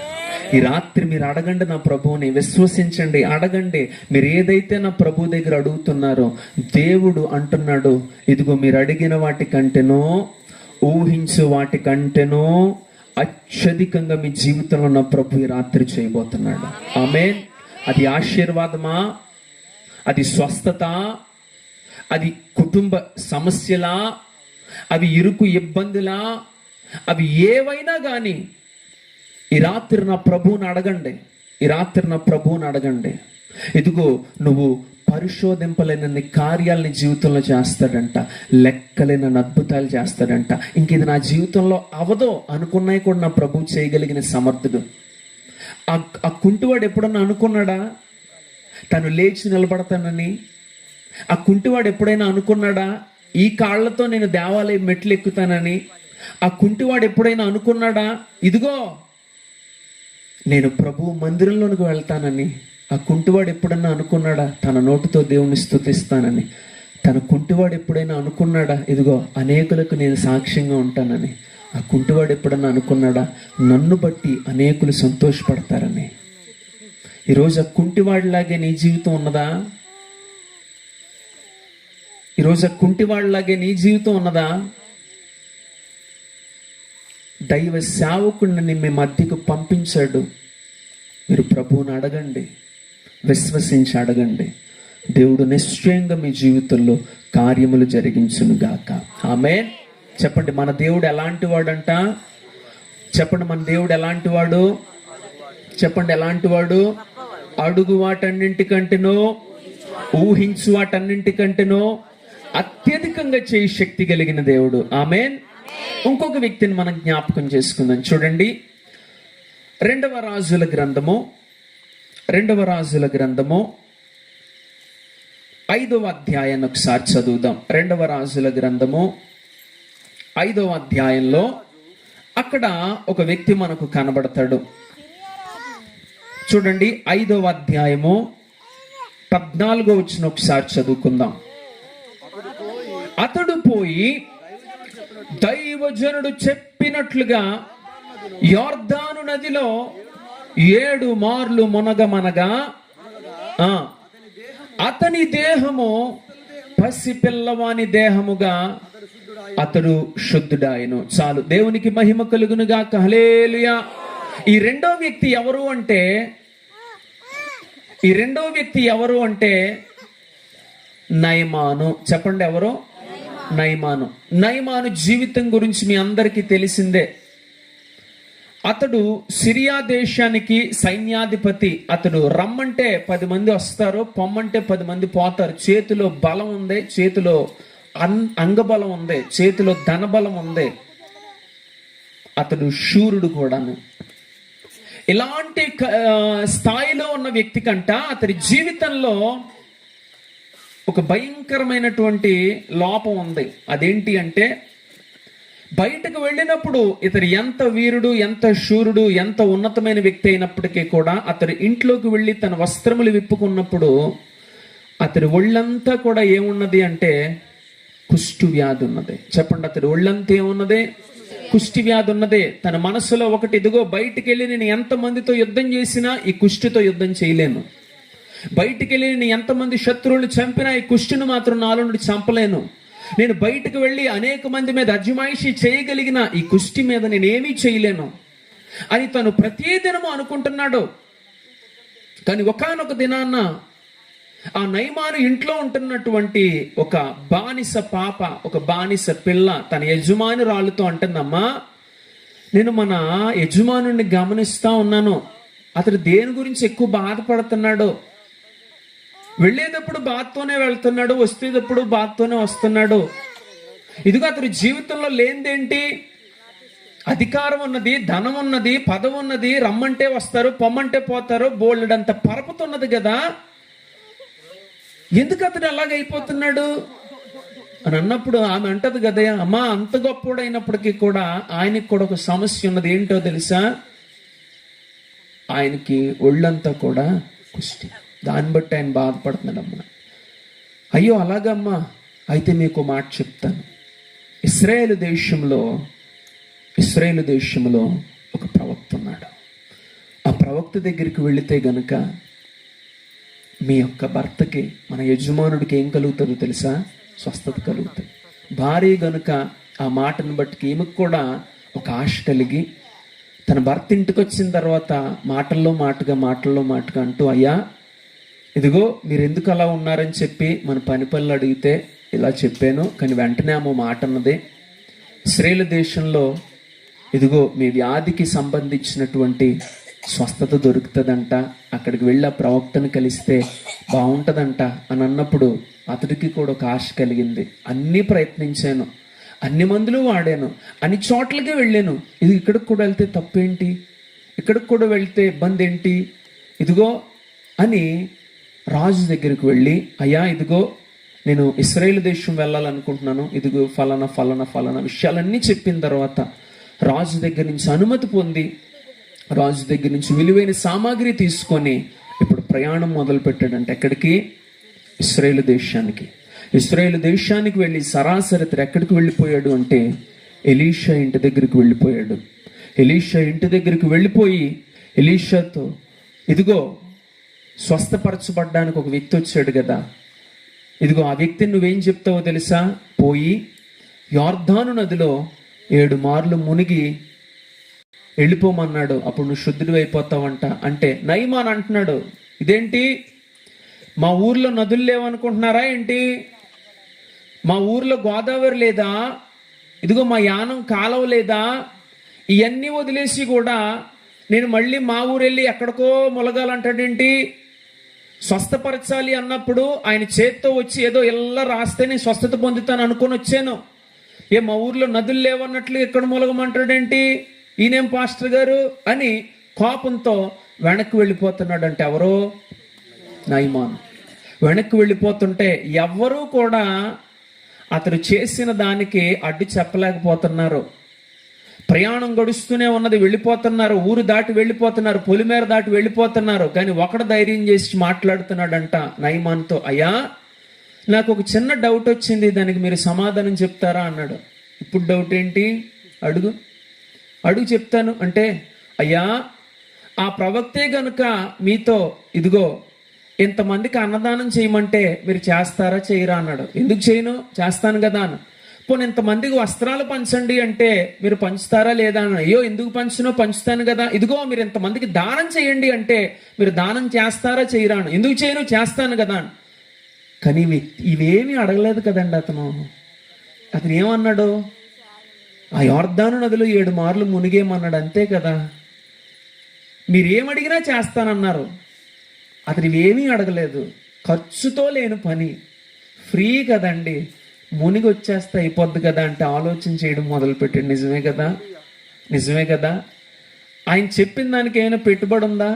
ఈ రాత్రి మీరు అడగండి నా ప్రభువుని, విశ్వసించండి, అడగండి. మీరు ఏదైతే నా ప్రభు దగ్గర అడుగుతున్నారో దేవుడు అంటున్నాడు, ఇదిగో మీరు అడిగిన వాటి కంటేనో, ఊహించు వాటి కంటేనో అత్యధికంగా మీ జీవితంలో నా ప్రభు ఈ రాత్రి చేయబోతున్నాడు. ఆమేన్. అది ఆశీర్వాదమా? అది స్వస్థత? అది కుటుంబ సమస్యలా? అవి ఇరుకు ఇబ్బందులా? అవి ఏవైనా కానీ ఈ రాత్రి నా ప్రభువుని అడగండి. ఈ రాత్రి నా ప్రభువుని అడగండి. ఇదిగో నువ్వు పరిశోధింపలేనన్ని కార్యాలని జీవితంలో చేస్తాడంట, లెక్కలేనన్ని అద్భుతాలు చేస్తాడంట. ఇంక ఇది నా జీవితంలో అవదో అనుకున్నాయి కూడా నా ప్రభువు చేయగలిగిన సమర్థుడు. ఆ కుంటివాడు ఎప్పుడన్నా అనుకున్నాడా తను లేచి నిలబడతానని? ఆ కుంటివాడు ఎప్పుడైనా అనుకున్నాడా ఈ కాళ్లతో నేను దేవాలయం మెట్లు ఎక్కుతానని? ఆ కుంటివాడు ఎప్పుడైనా అనుకున్నాడా ఇదిగో నేను ప్రభు మందిరంలోనికి వెళ్తానని? ఆ కుంటివాడు ఎప్పుడన్నా అనుకున్నాడా తన నోటితో దేవుని స్తుతిస్తానని? తన కుంటివాడు ఎప్పుడైనా అనుకున్నాడా ఇదిగో అనేకులకు నేను సాక్ష్యంగా ఉంటానని? ఆ కుంటివాడు ఎప్పుడన్నా అనుకున్నాడా నన్ను బట్టి అనేకులు సంతోషపడతారని? ఈరోజు ఆ కుంటివాడిలాగే నీ జీవితం ఉన్నదా? ఈరోజు ఆ కుంటివాడిలాగే నీ జీవితం ఉన్నదా? దైవ సేవకుడిని మీ మధ్యకు పంపించాడు. మీరు ప్రభువుని అడగండి, విశ్వసించి అడగండి. దేవుడు నిశ్చయంగా మీ జీవితంలో కార్యములు జరిగించును గాక. ఆమేన్. చెప్పండి, మన దేవుడు ఎలాంటి వాడంట? చెప్పండి, మన దేవుడు ఎలాంటి వాడు? చెప్పండి, ఎలాంటి వాడు? అడుగు వాటన్నింటికంటేనో, ఊహించు వాటన్నింటికంటేనో అత్యధికంగా చేయి శక్తి కలిగిన దేవుడు. ఆమేన్. ఇంకొక వ్యక్తిని మనం జ్ఞాపకం చేసుకుందాం. చూడండి, 2వ రాజుల గ్రంథము 5వ అధ్యాయాన్ని ఒకసారి చదువుదాం. 2వ రాజుల గ్రంథము 5వ అధ్యాయంలో అక్కడ ఒక వ్యక్తి మనకు కనబడతాడు. చూడండి, 5వ అధ్యాయము 14వ వచనం ఒకసారి చదువుకుందాం. అతడు పోయి దైవజనుడు చెప్పినట్లుగా యోర్దాను నదిలో 7 మార్లు మునగమనగా అతని దేహము పసిపిల్లవాని దేహముగా అతడు శుద్ధుడాయను. చాలు, దేవునికి మహిమ కలుగునుగాక. హల్లెలూయా. ఈ రెండో వ్యక్తి ఎవరు అంటే నయమాను. చెప్పండి, ఎవరు? నయమాను జీవితం గురించి మీ అందరికీ తెలిసిందే. అతడు సిరియా దేశానికి సైన్యాధిపతి. అతడు రమ్మంటే 10 మంది వస్తారు, పొమ్మంటే 10 మంది పోతారు. చేతిలో బలం ఉంది, చేతిలో అంగబలం ఉంది, చేతిలో ధనబలం ఉంది. అతడు శూరుడు కూడాను. ఇలాంటి స్థాయిలో ఉన్న వ్యక్తి కంట అతడి జీవితంలో ఒక భయంకరమైనటువంటి లోపం ఉంది. అదేంటి అంటే, బయటకు వెళ్ళినప్పుడు ఇతడు ఎంత వీరుడు, ఎంత శూరుడు, ఎంత ఉన్నతమైన వ్యక్తి అయినప్పటికీ కూడా అతడు ఇంట్లోకి వెళ్ళి తన వస్త్రములు విప్పుకున్నప్పుడు అతడి ఒళ్ళంతా కూడా ఏమున్నది అంటే కుష్టు వ్యాధి ఉన్నది. చెప్పండి, అతడి ఒళ్ళంతా ఏమున్నది? కుష్టి వ్యాధి ఉన్నది. తన మనసులో ఒకటి, ఇదిగో బయటికి వెళ్ళి నేను ఎంతమందితో యుద్ధం చేసినా ఈ కుష్టితో యుద్ధం చేయలేను. బయటికి వెళ్ళి నేను ఎంతమంది శత్రువులు చంపినా ఈ కుష్టిని మాత్రం నాలో నుండి చంపలేను. నేను బయటకు వెళ్ళి అనేక మంది మీద అజమాయిషీ చేయగలిగిన ఈ కుష్టి మీద నేను ఏమీ చేయలేను అని తను ప్రతిదినము అనుకుంటున్నాడు. కానీ ఒకానొక దినాన్న ఆ నయమాను ఇంట్లో ఉంటున్నటువంటి ఒక బానిస పాప, ఒక బానిస పిల్ల తన యజమానురాలుతో అంటుందమ్మా, నేను మన యజమానుడిని గమనిస్తా ఉన్నాను. అతడు దేని గురించి ఎక్కువ బాధపడుతున్నాడు. వెళ్ళేటప్పుడు బాధతోనే వెళ్తున్నాడు, వచ్చేటప్పుడు బాధతోనే వస్తున్నాడు. ఇదిగో అతడి జీవితంలో లేనిదేంటి? అధికారం ఉన్నది, ధనం ఉన్నది, పదవి ఉన్నది, రమ్మంటే వస్తారు, పొమ్మంటే పోతారు, బోల్డంత పరపుతున్నది కదా, ఎందుకు అతడు అలాగైపోతున్నాడు అని అన్నప్పుడు ఆమె అంటది కదా, అమ్మా అంత గొప్పోడైనప్పటికీ కూడా ఆయనకి కూడా ఒక సమస్య ఉన్నది. ఏంటో తెలుసా? ఆయనకి ఒళ్ళంతా కూడా కుష్టి. దాన్ని బట్టి ఆయన బాధపడుతున్నాడమ్మా. అయ్యో అలాగమ్మా, అయితే మీకు మాట చెప్తాను. ఇశ్రాయేలు దేశంలో ఒక ప్రవక్త ఉన్నాడు. ఆ ప్రవక్త దగ్గరికి వెళితే గనుక మీ యొక్క భర్తకి, మన యజమానుడికి ఏం కలుగుతుందో తెలుసా? స్వస్థత కలుగుతుంది. భార్య గనుక ఆ మాటను బట్టి ఈమెకు కూడా ఒక ఆశ కలిగి తన భర్త ఇంటికి వచ్చిన తర్వాత మాటల్లో మాటగా అంటూ, అయ్యా ఇదిగో మీరు ఎందుకు అలా ఉన్నారని చెప్పి మన పని పనులు అడిగితే ఇలా చెప్పాను. కానీ వెంటనే ఆమె మాట అన్నది, ఇశ్రాయేలు దేశంలో ఇదిగో మీ వ్యాధికి సంబంధించినటువంటి స్వస్థత దొరుకుతుందంట, అక్కడికి వెళ్ళి ఆ ప్రవక్తను కలిస్తే బాగుంటుందంట అని అన్నప్పుడు అతడికి కూడా ఒక ఆశ కలిగింది. అన్నీ ప్రయత్నించాను, అన్ని మందులు వాడాను, అన్ని చోట్లకి వెళ్ళాను, ఇది ఇక్కడికి కూడా వెళ్తే తప్పేంటి, ఇక్కడికి కూడా వెళ్తే ఇబ్బంది ఏంటి, ఇదిగో అని రాజు దగ్గరికి వెళ్ళి, అయ్యా ఇదిగో నేను ఇశ్రాయేలు దేశం వెళ్ళాలనుకుంటున్నాను, ఇదిగో ఫలానా విషయాలన్నీ చెప్పిన తర్వాత రాజు దగ్గర నుంచి అనుమతి పొంది, రాజు దగ్గర నుంచి విలువైన సామాగ్రి తీసుకొని ఇప్పుడు ప్రయాణం మొదలు పెట్టాడంటే ఎక్కడికి? ఇశ్రాయేలు దేశానికి వెళ్ళి సరాసరి ఎక్కడికి వెళ్ళిపోయాడు అంటే ఎలీషా ఇంటి దగ్గరికి వెళ్ళిపోయాడు. ఎలీషా ఇంటి దగ్గరికి వెళ్ళిపోయి ఎలీషాతో, ఇదిగో స్వస్థపరచబడ్డానికి ఒక వ్యక్తి వచ్చాడు కదా, ఇదిగో ఆ వ్యక్తిని నువ్వేం చెప్తావో తెలుసా? పోయి యొర్దాను నదిలో 7 మార్లు మునిగి వెళ్ళిపోమన్నాడు, అప్పుడు నువ్వు శుద్ధుడు అయిపోతావంట. అంటే నయమాన్ అంటున్నాడు, ఇదేంటి మా ఊర్లో నదులు లేవనుకుంటున్నారా ఏంటి? మా ఊర్లో గోదావరి లేదా? ఇదిగో మా యానం కాలువ లేదా? ఇవన్నీ వదిలేసి కూడా నేను మళ్ళీ మా ఊరు వెళ్ళి ఎక్కడికో మొలగాలంటాడేంటి? స్వస్థపరచాలి అన్నప్పుడు ఆయన చేత్తో వచ్చి ఏదో ఇలా రాస్తే నేను స్వస్థత పొందుతాను అనుకొని వచ్చాను. మా ఊర్లో నదులు లేవన్నట్లు ఎక్కడ మొలగమంటాడేంటి ఈయనేం పాస్టర్ గారు అని కోపంతో వెనక్కి వెళ్ళిపోతున్నాడు. అంటే ఎవరో నయమాను వెనక్కి వెళ్ళిపోతుంటే ఎవ్వరూ కూడా అతడు చేసిన దానికి అడ్డు చెప్పలేకపోతున్నారు. ప్రయాణం గడుస్తూనే ఉన్నది, వెళ్ళిపోతున్నారు, ఊరు దాటి వెళ్ళిపోతున్నారు, పొలిమేర దాటి వెళ్ళిపోతున్నారు. కానీ ఒకడు ధైర్యం చేసి మాట్లాడుతున్నాడంట నయమాన్తో, అయ్యా నాకు ఒక చిన్న డౌట్ వచ్చింది, దానికి మీరు సమాధానం చెప్తారా అన్నాడు. ఇప్పుడు డౌట్ ఏంటి? అడుగు చెప్తాను అంటే, అయ్యా ఆ ప్రవక్తే గనుక మీతో ఇదిగో ఇంతమందికి అన్నదానం చేయమంటే మీరు చేస్తారా చేయరా అన్నాడు. ఎందుకు చేయను, చేస్తాను కదా అని. పోనీ ఇంతమందికి వస్త్రాలు పంచండి అంటే మీరు పంచుతారా లేదా అని. అయ్యో ఎందుకు పంచునో, పంచుతాను కదా. ఇదిగో మీరు ఇంతమందికి దానం చేయండి అంటే మీరు దానం చేస్తారా చేయరా అని. ఎందుకు చేయను, చేస్తాను కదా అని. కానీ ఇవేమీ అడగలేదు కదండి అతను ఏమన్నాడు, ఆ యొర్దాను నదిలో 7 మార్లు మునిగేమన్నాడు, అంతే కదా. మీరేమడిగినా చేస్తానన్నారు. అతను ఇవేమీ అడగలేదు. ఖర్చుతో లేని పని, ఫ్రీ కదండి, మునిగి వచ్చేస్తే అయిపోద్ది కదా అంటే ఆలోచన చేయడం మొదలుపెట్టాడు. నిజమే కదా, నిజమే కదా. ఆయన చెప్పిన దానికి ఏమైనా పెట్టుబడి ఉందా?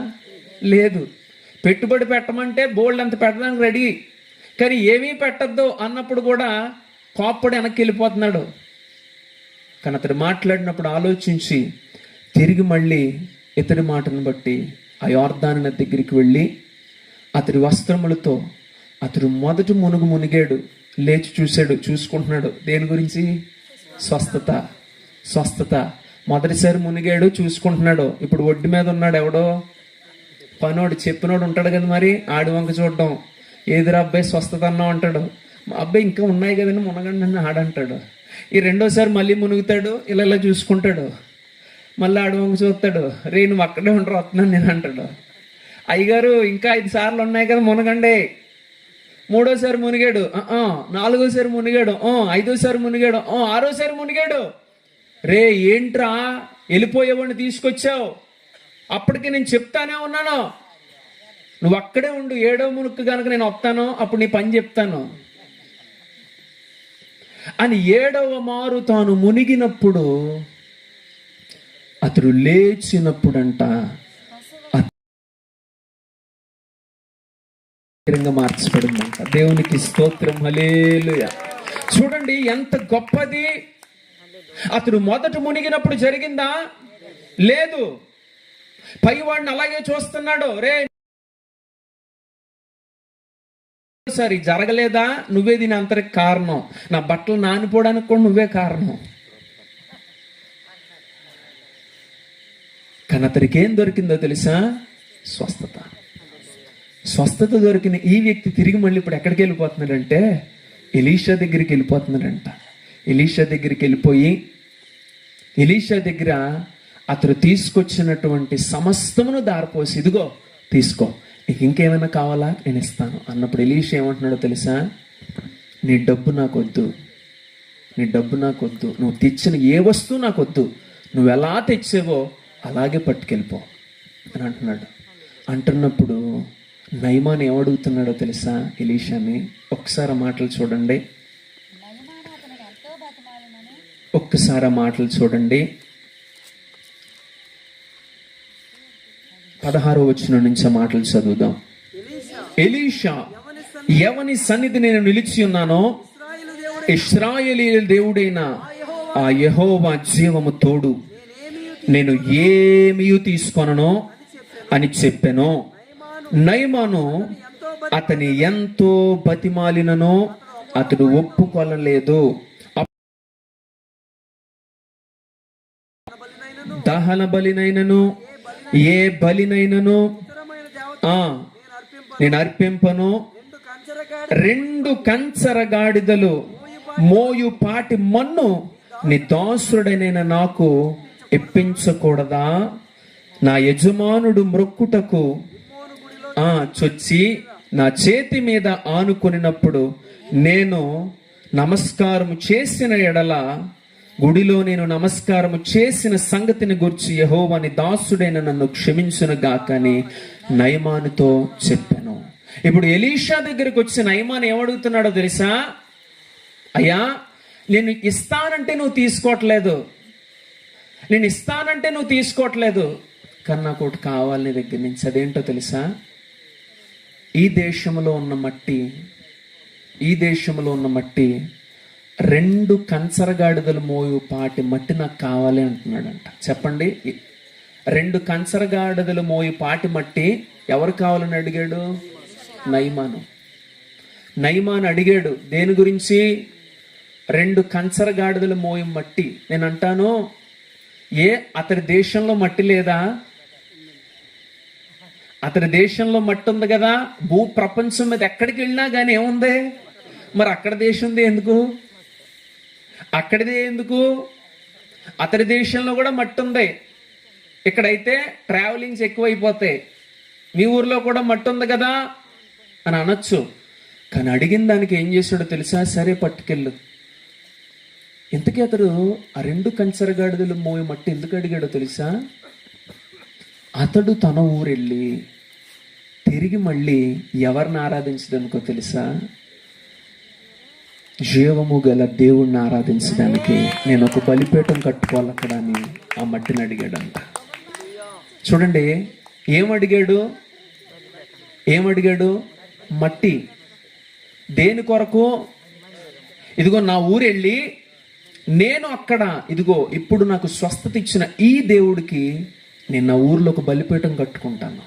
లేదు. పెట్టుబడి పెట్టమంటే బోల్డ్ అంత పెట్టడానికి రెడీ, కానీ ఏమీ పెట్టద్దు అన్నప్పుడు కూడా కోప్పడి వెనక్కి వెళ్ళిపోతున్నాడు. కానీ అతడు మాట్లాడినప్పుడు ఆలోచించి తిరిగి మళ్ళీ ఇతడి మాటను బట్టి ఆ యొర్దాను నది దగ్గరికి వెళ్ళి అతడి వస్త్రములతో అతడు మొదటి మునిగాడు. లేచి చూసుకుంటున్నాడు. దేని గురించి? స్వస్థత, స్వస్థత. మొదటిసారి మునిగాడు, చూసుకుంటున్నాడు. ఇప్పుడు ఒడ్డు మీద ఉన్నాడు ఎవడో పనోడు, చెప్పినోడు ఉంటాడు కదా, మరి ఆడి వంక చూడడం. ఏదిరా అబ్బాయి స్వస్థత అన్నావు అంటాడు. మా అబ్బాయి ఇంకా ఉన్నాయి కదండి మునగండి అని ఆడంటాడు. ఈ రెండోసారి మళ్ళీ మునుగుతాడు, ఇలా చూసుకుంటాడు. మళ్ళీ ఆడి వంక చూస్తాడు. రే నువ్వు అక్కడే ఉంటారు, వస్తున్నాను నేను అంటాడు. అయ్యగారు ఇంకా 5 సార్లు ఉన్నాయి కదా మునగండి. 3ఓసారి మునిగాడు, 4ఓసారి మునిగాడు, 5ఓసారి మునిగాడు, 6ఓసారి మునిగాడు. రే ఏంట్రా వెళ్ళిపోయేవాడిని తీసుకొచ్చావు, అప్పటికి నేను చెప్తానే ఉన్నాను, నువ్వు అక్కడే ఉండు, 7వ మునుక్కు కనుక నేను వస్తాను అప్పుడు నీ పని చెప్తాను అని 7వ మారు తాను మునిగినప్పుడు అతడు లేచినప్పుడంట మార్చబడిందంట. దేవునికి స్తోత్రం, హల్లెలూయా. చూడండి ఎంత గొప్పది. అతడు మొదట మునిగినప్పుడు జరిగిందా? లేదు. పైవాడిని అలాగే చూస్తున్నాడు. రే సరే జరగలేదా, నువ్వే దీని అంతరికి కారణం, నా బట్టలు నానిపోవడానికి కూడా నువ్వే కారణం. కానీ అతనికి ఏం దొరికిందో తెలుసా? స్వస్థత. స్వస్థత దొరికిన ఈ వ్యక్తి తిరిగి మళ్ళీ ఇప్పుడు ఎక్కడికి వెళ్ళిపోతున్నాడంటే ఎలీషా దగ్గరికి వెళ్ళిపోతున్నాడంట. ఎలీషా దగ్గరికి వెళ్ళిపోయి ఎలీషా దగ్గర అతడు తీసుకొచ్చినటువంటి సమస్తమును దారిపోసి, ఇదిగో తీసుకో, నీకు ఇంకేమైనా కావాలా నేను ఇస్తాను అన్నప్పుడు ఎలీషా ఏమంటున్నాడో తెలుసా? నీ డబ్బు నాకొద్దు, నీ డబ్బు నాకొద్దు, నువ్వు తెచ్చిన ఏ వస్తువు నాకొద్దు, నువ్వు ఎలా తెచ్చావో అలాగే పట్టుకెళ్ళిపో అని అంటున్నాడు. అంటున్నప్పుడు నయమాన్ ఏమడుగుతున్నాడో తెలుసా ఎలీషాని? ఒకసారి మాటలు చూడండి, ఒక్కసారి మాటలు చూడండి. 16వ వచనం నుంచి మాటలు చదువుదాం. ఎలీషా, ఎవని సన్నిధి నేను నిలిచి ఉన్నానో ఇశ్రాయేలీయుల దేవుడైన ఆ యెహోవా జీవము తోడు, నేను ఏమీ తీసుకొనను అని చెప్పెను. నయమాను అతని ఎంతో బతిమాలినను అతడు ఒప్పుకొనలేదు. దహన బలినైనను ఏ బలినైనను నేను అర్పింపను. 2 కంచర గాడిదలు మోయు పాటి మన్ను నీ దాసుడైన నాకు ఇప్పించకూడదా? నా యజమానుడు మ్రొక్కుటకు చొచ్చి నా చేతి మీద ఆనుకొనినప్పుడు నేను నమస్కారం చేసిన ఎడల, గుడిలో నేను నమస్కారం చేసిన సంగతిని గురించి యెహోవాని దాసుడైన నన్ను క్షమించును గాకని నయమానుతో చెప్పాను. ఇప్పుడు ఎలీషా దగ్గరికి వచ్చి నయమాన్ ఏమడుగుతున్నాడో తెలుసా? అయ్యా, నేను ఇస్తానంటే నువ్వు తీసుకోవట్లేదు, నేను ఇస్తానంటే నువ్వు తీసుకోవట్లేదు, కానీ నాకు ఒకటి కావాలి నీ దగ్గర నుంచి. అదేంటో తెలుసా? ఈ దేశంలో ఉన్న మట్టి 2 కంచరగాడిదలు మోయు పాటి మట్టి నాకు కావాలి అంటున్నాడంట. చెప్పండి, 2 కంచరగాడిదలు మోయు పాటి మట్టి ఎవరు కావాలని అడిగాడు? నయమాను అడిగాడు. దేని గురించి? 2 కంచరగాడిదలు మోయు మట్టి. నేను అంటాను, అతడి దేశంలో మట్టి లేదా? అతని దేశంలో మట్టి ఉంది కదా, భూ ప్రపంచం మీద ఎక్కడికి వెళ్ళినా కానీ ఏముంది? మరి అక్కడ దేశంది ఎందుకు? అక్కడిదే ఎందుకు? అతని దేశంలో కూడా మట్టి ఉంది. ఇక్కడైతే ట్రావెలింగ్స్ ఎక్కువైపోతాయి. మీ ఊర్లో కూడా మట్టి ఉంది కదా అని అనొచ్చు. కానీ అడిగిన దానికి ఏం చేశాడో తెలుసా? సరే పట్టుకెళ్ళు. ఇంతకీ అతడు ఆ 2 కంచరగాడిదలు మోయ మట్టి ఎందుకు అడిగాడో తెలుసా? అతడు తన ఊరెళ్ళి తిరిగి మళ్ళీ ఎవరిని ఆరాధించడానికో తెలుసా? జీవము గల దేవుణ్ణి ఆరాధించడానికి నేను ఒక బలిపీఠం కట్టుకోవాలి అక్కడ అని ఆ మట్టిని అడిగాడంట. చూడండి, ఏమడిగాడు? మట్టి. దేని కొరకు? ఇదిగో నా ఊరెళ్ళి నేను అక్కడ ఇదిగో ఇప్పుడు నాకు స్వస్థత ఇచ్చిన ఈ దేవుడికి నేను నా ఊర్లో ఒక బలిపీఠం కట్టుకుంటాను.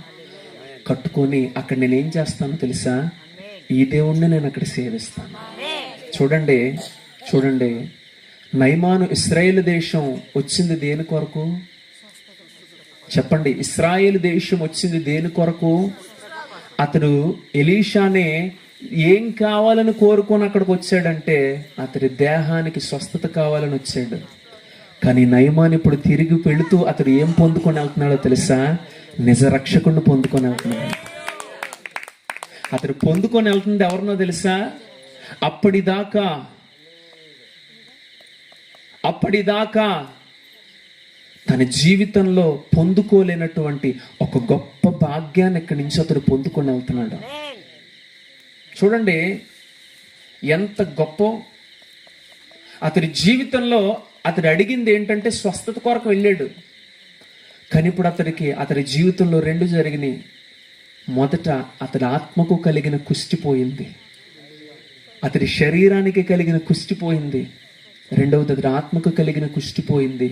కట్టుకొని అక్కడ నేను ఏం చేస్తానో తెలుసా? ఈ దేవుణ్ణి నేను అక్కడ సేవిస్తాను. చూడండి, నయమాను ఇశ్రాయేలు దేశం వచ్చింది దేని కొరకు? చెప్పండి, ఇశ్రాయేలు దేశం వచ్చింది దేని కొరకు? అతడు ఎలీషానే ఏం కావాలని కోరుకొని అక్కడికి వచ్చాడంటే అతడి దేహానికి స్వస్థత కావాలని వచ్చాడు. కానీ నయమాన్ ఇప్పుడు తిరిగి వెళుతూ అతడు ఏం పొందుకొని వెళ్తున్నాడో తెలుసా? నిజ రక్షకుడిని పొందుకొని వెళ్తున్నాడు. అతడు పొందుకొని వెళ్తుంది ఎవరినో తెలుసా? అప్పటిదాకా తన జీవితంలో పొందుకోలేనటువంటి ఒక గొప్ప భాగ్యాన్ని ఇక్కడి నుంచి అతడు పొందుకొని వెళ్తున్నాడు. చూడండి ఎంత గొప్ప. అతడి జీవితంలో అతడు అడిగింది ఏంటంటే స్వస్థత కొరకు వెళ్ళాడు. కానీ ఇప్పుడు అతడి జీవితంలో 2 జరిగినాయి. మొదట అతడి ఆత్మకు కలిగిన కుష్టి పోయింది, అతడి శరీరానికి కలిగిన కుష్టి పోయింది. రెండవది అతడి ఆత్మకు కలిగిన కుష్టి పోయింది.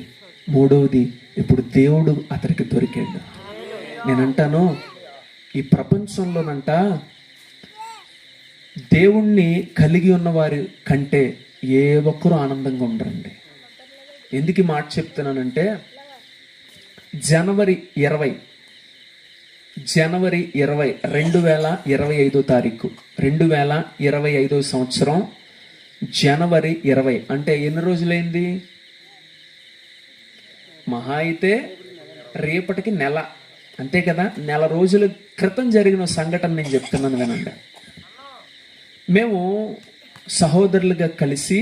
మూడవది ఇప్పుడు దేవుడు అతడికి దొరికాడు. నేనంటాను, ఈ ప్రపంచంలోనంట దేవుణ్ణి కలిగి ఉన్న వారి కంటే ఏ ఒక్కరూ ఆనందంగా ఉండరండి. ఎందుకు ఈ మాట చెప్తున్నానంటే జనవరి 20 2025 తారీఖు 2025 సంవత్సరం జనవరి 20 అంటే ఎన్ని రోజులైంది? మహా అయితే రేపటికి నెల, అంతే కదా. నెల రోజుల క్రితం జరిగిన సంఘటన నేను చెప్తున్నాను వినండి. మేము సహోదరులుగా కలిసి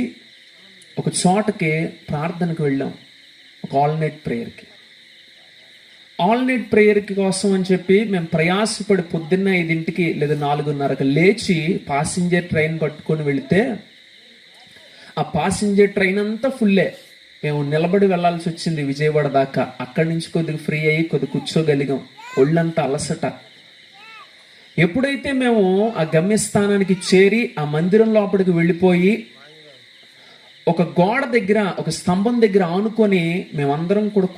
ఒక చోటకి ప్రార్థనకు వెళ్ళాం, ఒక ఆల్నైట్ ప్రేయర్కి కోసం అని చెప్పి మేము ప్రయాసపడి పొద్దున్న 5 లేదా 4:30 లేచి పాసింజర్ ట్రైన్ పట్టుకొని వెళితే ఆ పాసింజర్ ట్రైన్ అంతా ఫుల్లే. మేము నిలబడి వెళ్లాల్సి వచ్చింది విజయవాడ దాకా. అక్కడి నుంచి కొద్దిగా ఫ్రీ అయ్యి కొద్దిగా కూర్చోగలిగాం. ఒళ్ళంతా అలసట. ఎప్పుడైతే మేము ఆ గమ్యస్థానానికి చేరి ఆ మందిరం లోపలికి వెళ్ళిపోయి ఒక గోడ దగ్గర ఒక స్తంభం దగ్గర ఆనుకొని మేమందరం కూడా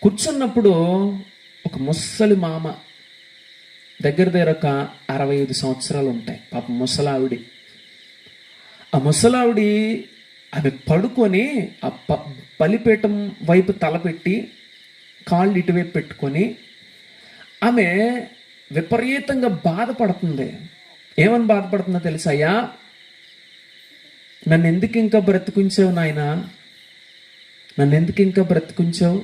కూర్చున్నప్పుడు ఒక ముసలి మామ, దగ్గర ఒక 65 సంవత్సరాలు ఉంటాయి పాప ముసలావిడి. ఆ ముసలావిడి ఆమె పడుకొని ఆ బలిపీఠం వైపు తలపెట్టి కాళ్ళు ఇటువైపు పెట్టుకొని ఆమె విపరీతంగా బాధపడుతుంది. ఏమని బాధపడుతుందో తెలుసా? అయ్యా, నన్ను ఎందుకు ఇంకా బ్రతికించావు నాయనా? నన్ను ఎందుకు ఇంకా బ్రతికించావు?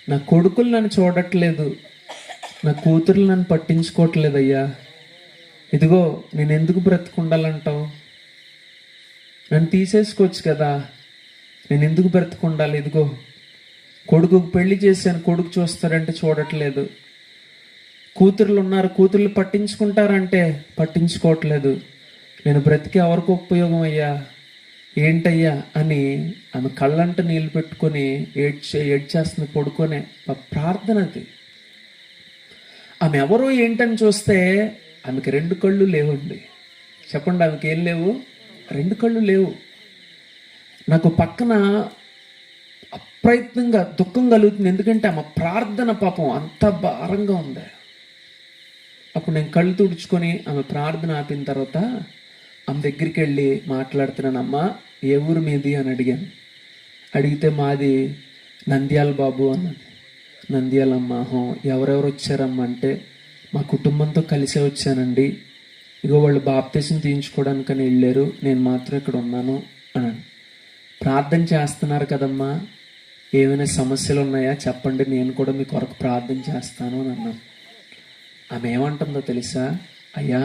నా కొడుకులు నన్ను చూడట్లేదు, నా కూతుర్లు నన్ను పట్టించుకోవట్లేదు అయ్యా. ఇదిగో నేను ఎందుకు బ్రతికుండాలంటావు? నన్ను తీసేసుకోవచ్చు కదా, నేను ఎందుకు బ్రతికుండాలి? ఇదిగో కొడుకుకు పెళ్లి చేశాను, కొడుకు చూస్తారంటే చూడట్లేదు. కూతుర్లు ఉన్నారు, కూతుర్లు పట్టించుకుంటారంటే పట్టించుకోవట్లేదు. నేను బ్రతికి ఎవరికి ఉపయోగం అయ్యా? ఏంటయ్యా అని ఆమె కళ్ళంట నీళ్ళు పెట్టుకొని ఏడ్చేస్తుంది పడుకొనే. ప్రార్థన అది. ఆమె ఎవరో ఏంటని చూస్తే ఆమెకి 2 కళ్ళు లేవండి. చెప్పండి, ఆమెకి ఏం లేవు? 2 కళ్ళు లేవు. నాకు పక్కన అప్రయత్నంగా దుఃఖం కలుగుతుంది. ఎందుకంటే ఆమె ప్రార్థన పాపం అంత భారంగా ఉంది. అప్పుడు నేను కళ్ళు తుడుచుకొని ఆమె ప్రార్థన ఆపిన తర్వాత ఆమె దగ్గరికి వెళ్ళి మాట్లాడుతున్నాను. అమ్మ, ఏ ఊరు మీది అని అడిగాను. అడిగితే మాది నంద్యాల బాబు అన్నది. నంద్యాలమ్మ. ఎవరెవరు వచ్చారమ్మా అంటే, మా కుటుంబంతో కలిసే వచ్చానండి. ఇగో వాళ్ళు బాప్తీసం తీయించుకోవడానికని వెళ్ళారు, నేను మాత్రం ఇక్కడ ఉన్నాను అన్నాను. ప్రార్థన చేస్తున్నారు కదమ్మా, ఏమైనా సమస్యలు ఉన్నాయా చెప్పండి, నేను కూడా మీ కొరకు ప్రార్థన చేస్తాను అని అన్నాను. ఆమె ఏమంటుందో తెలుసా? అయ్యా,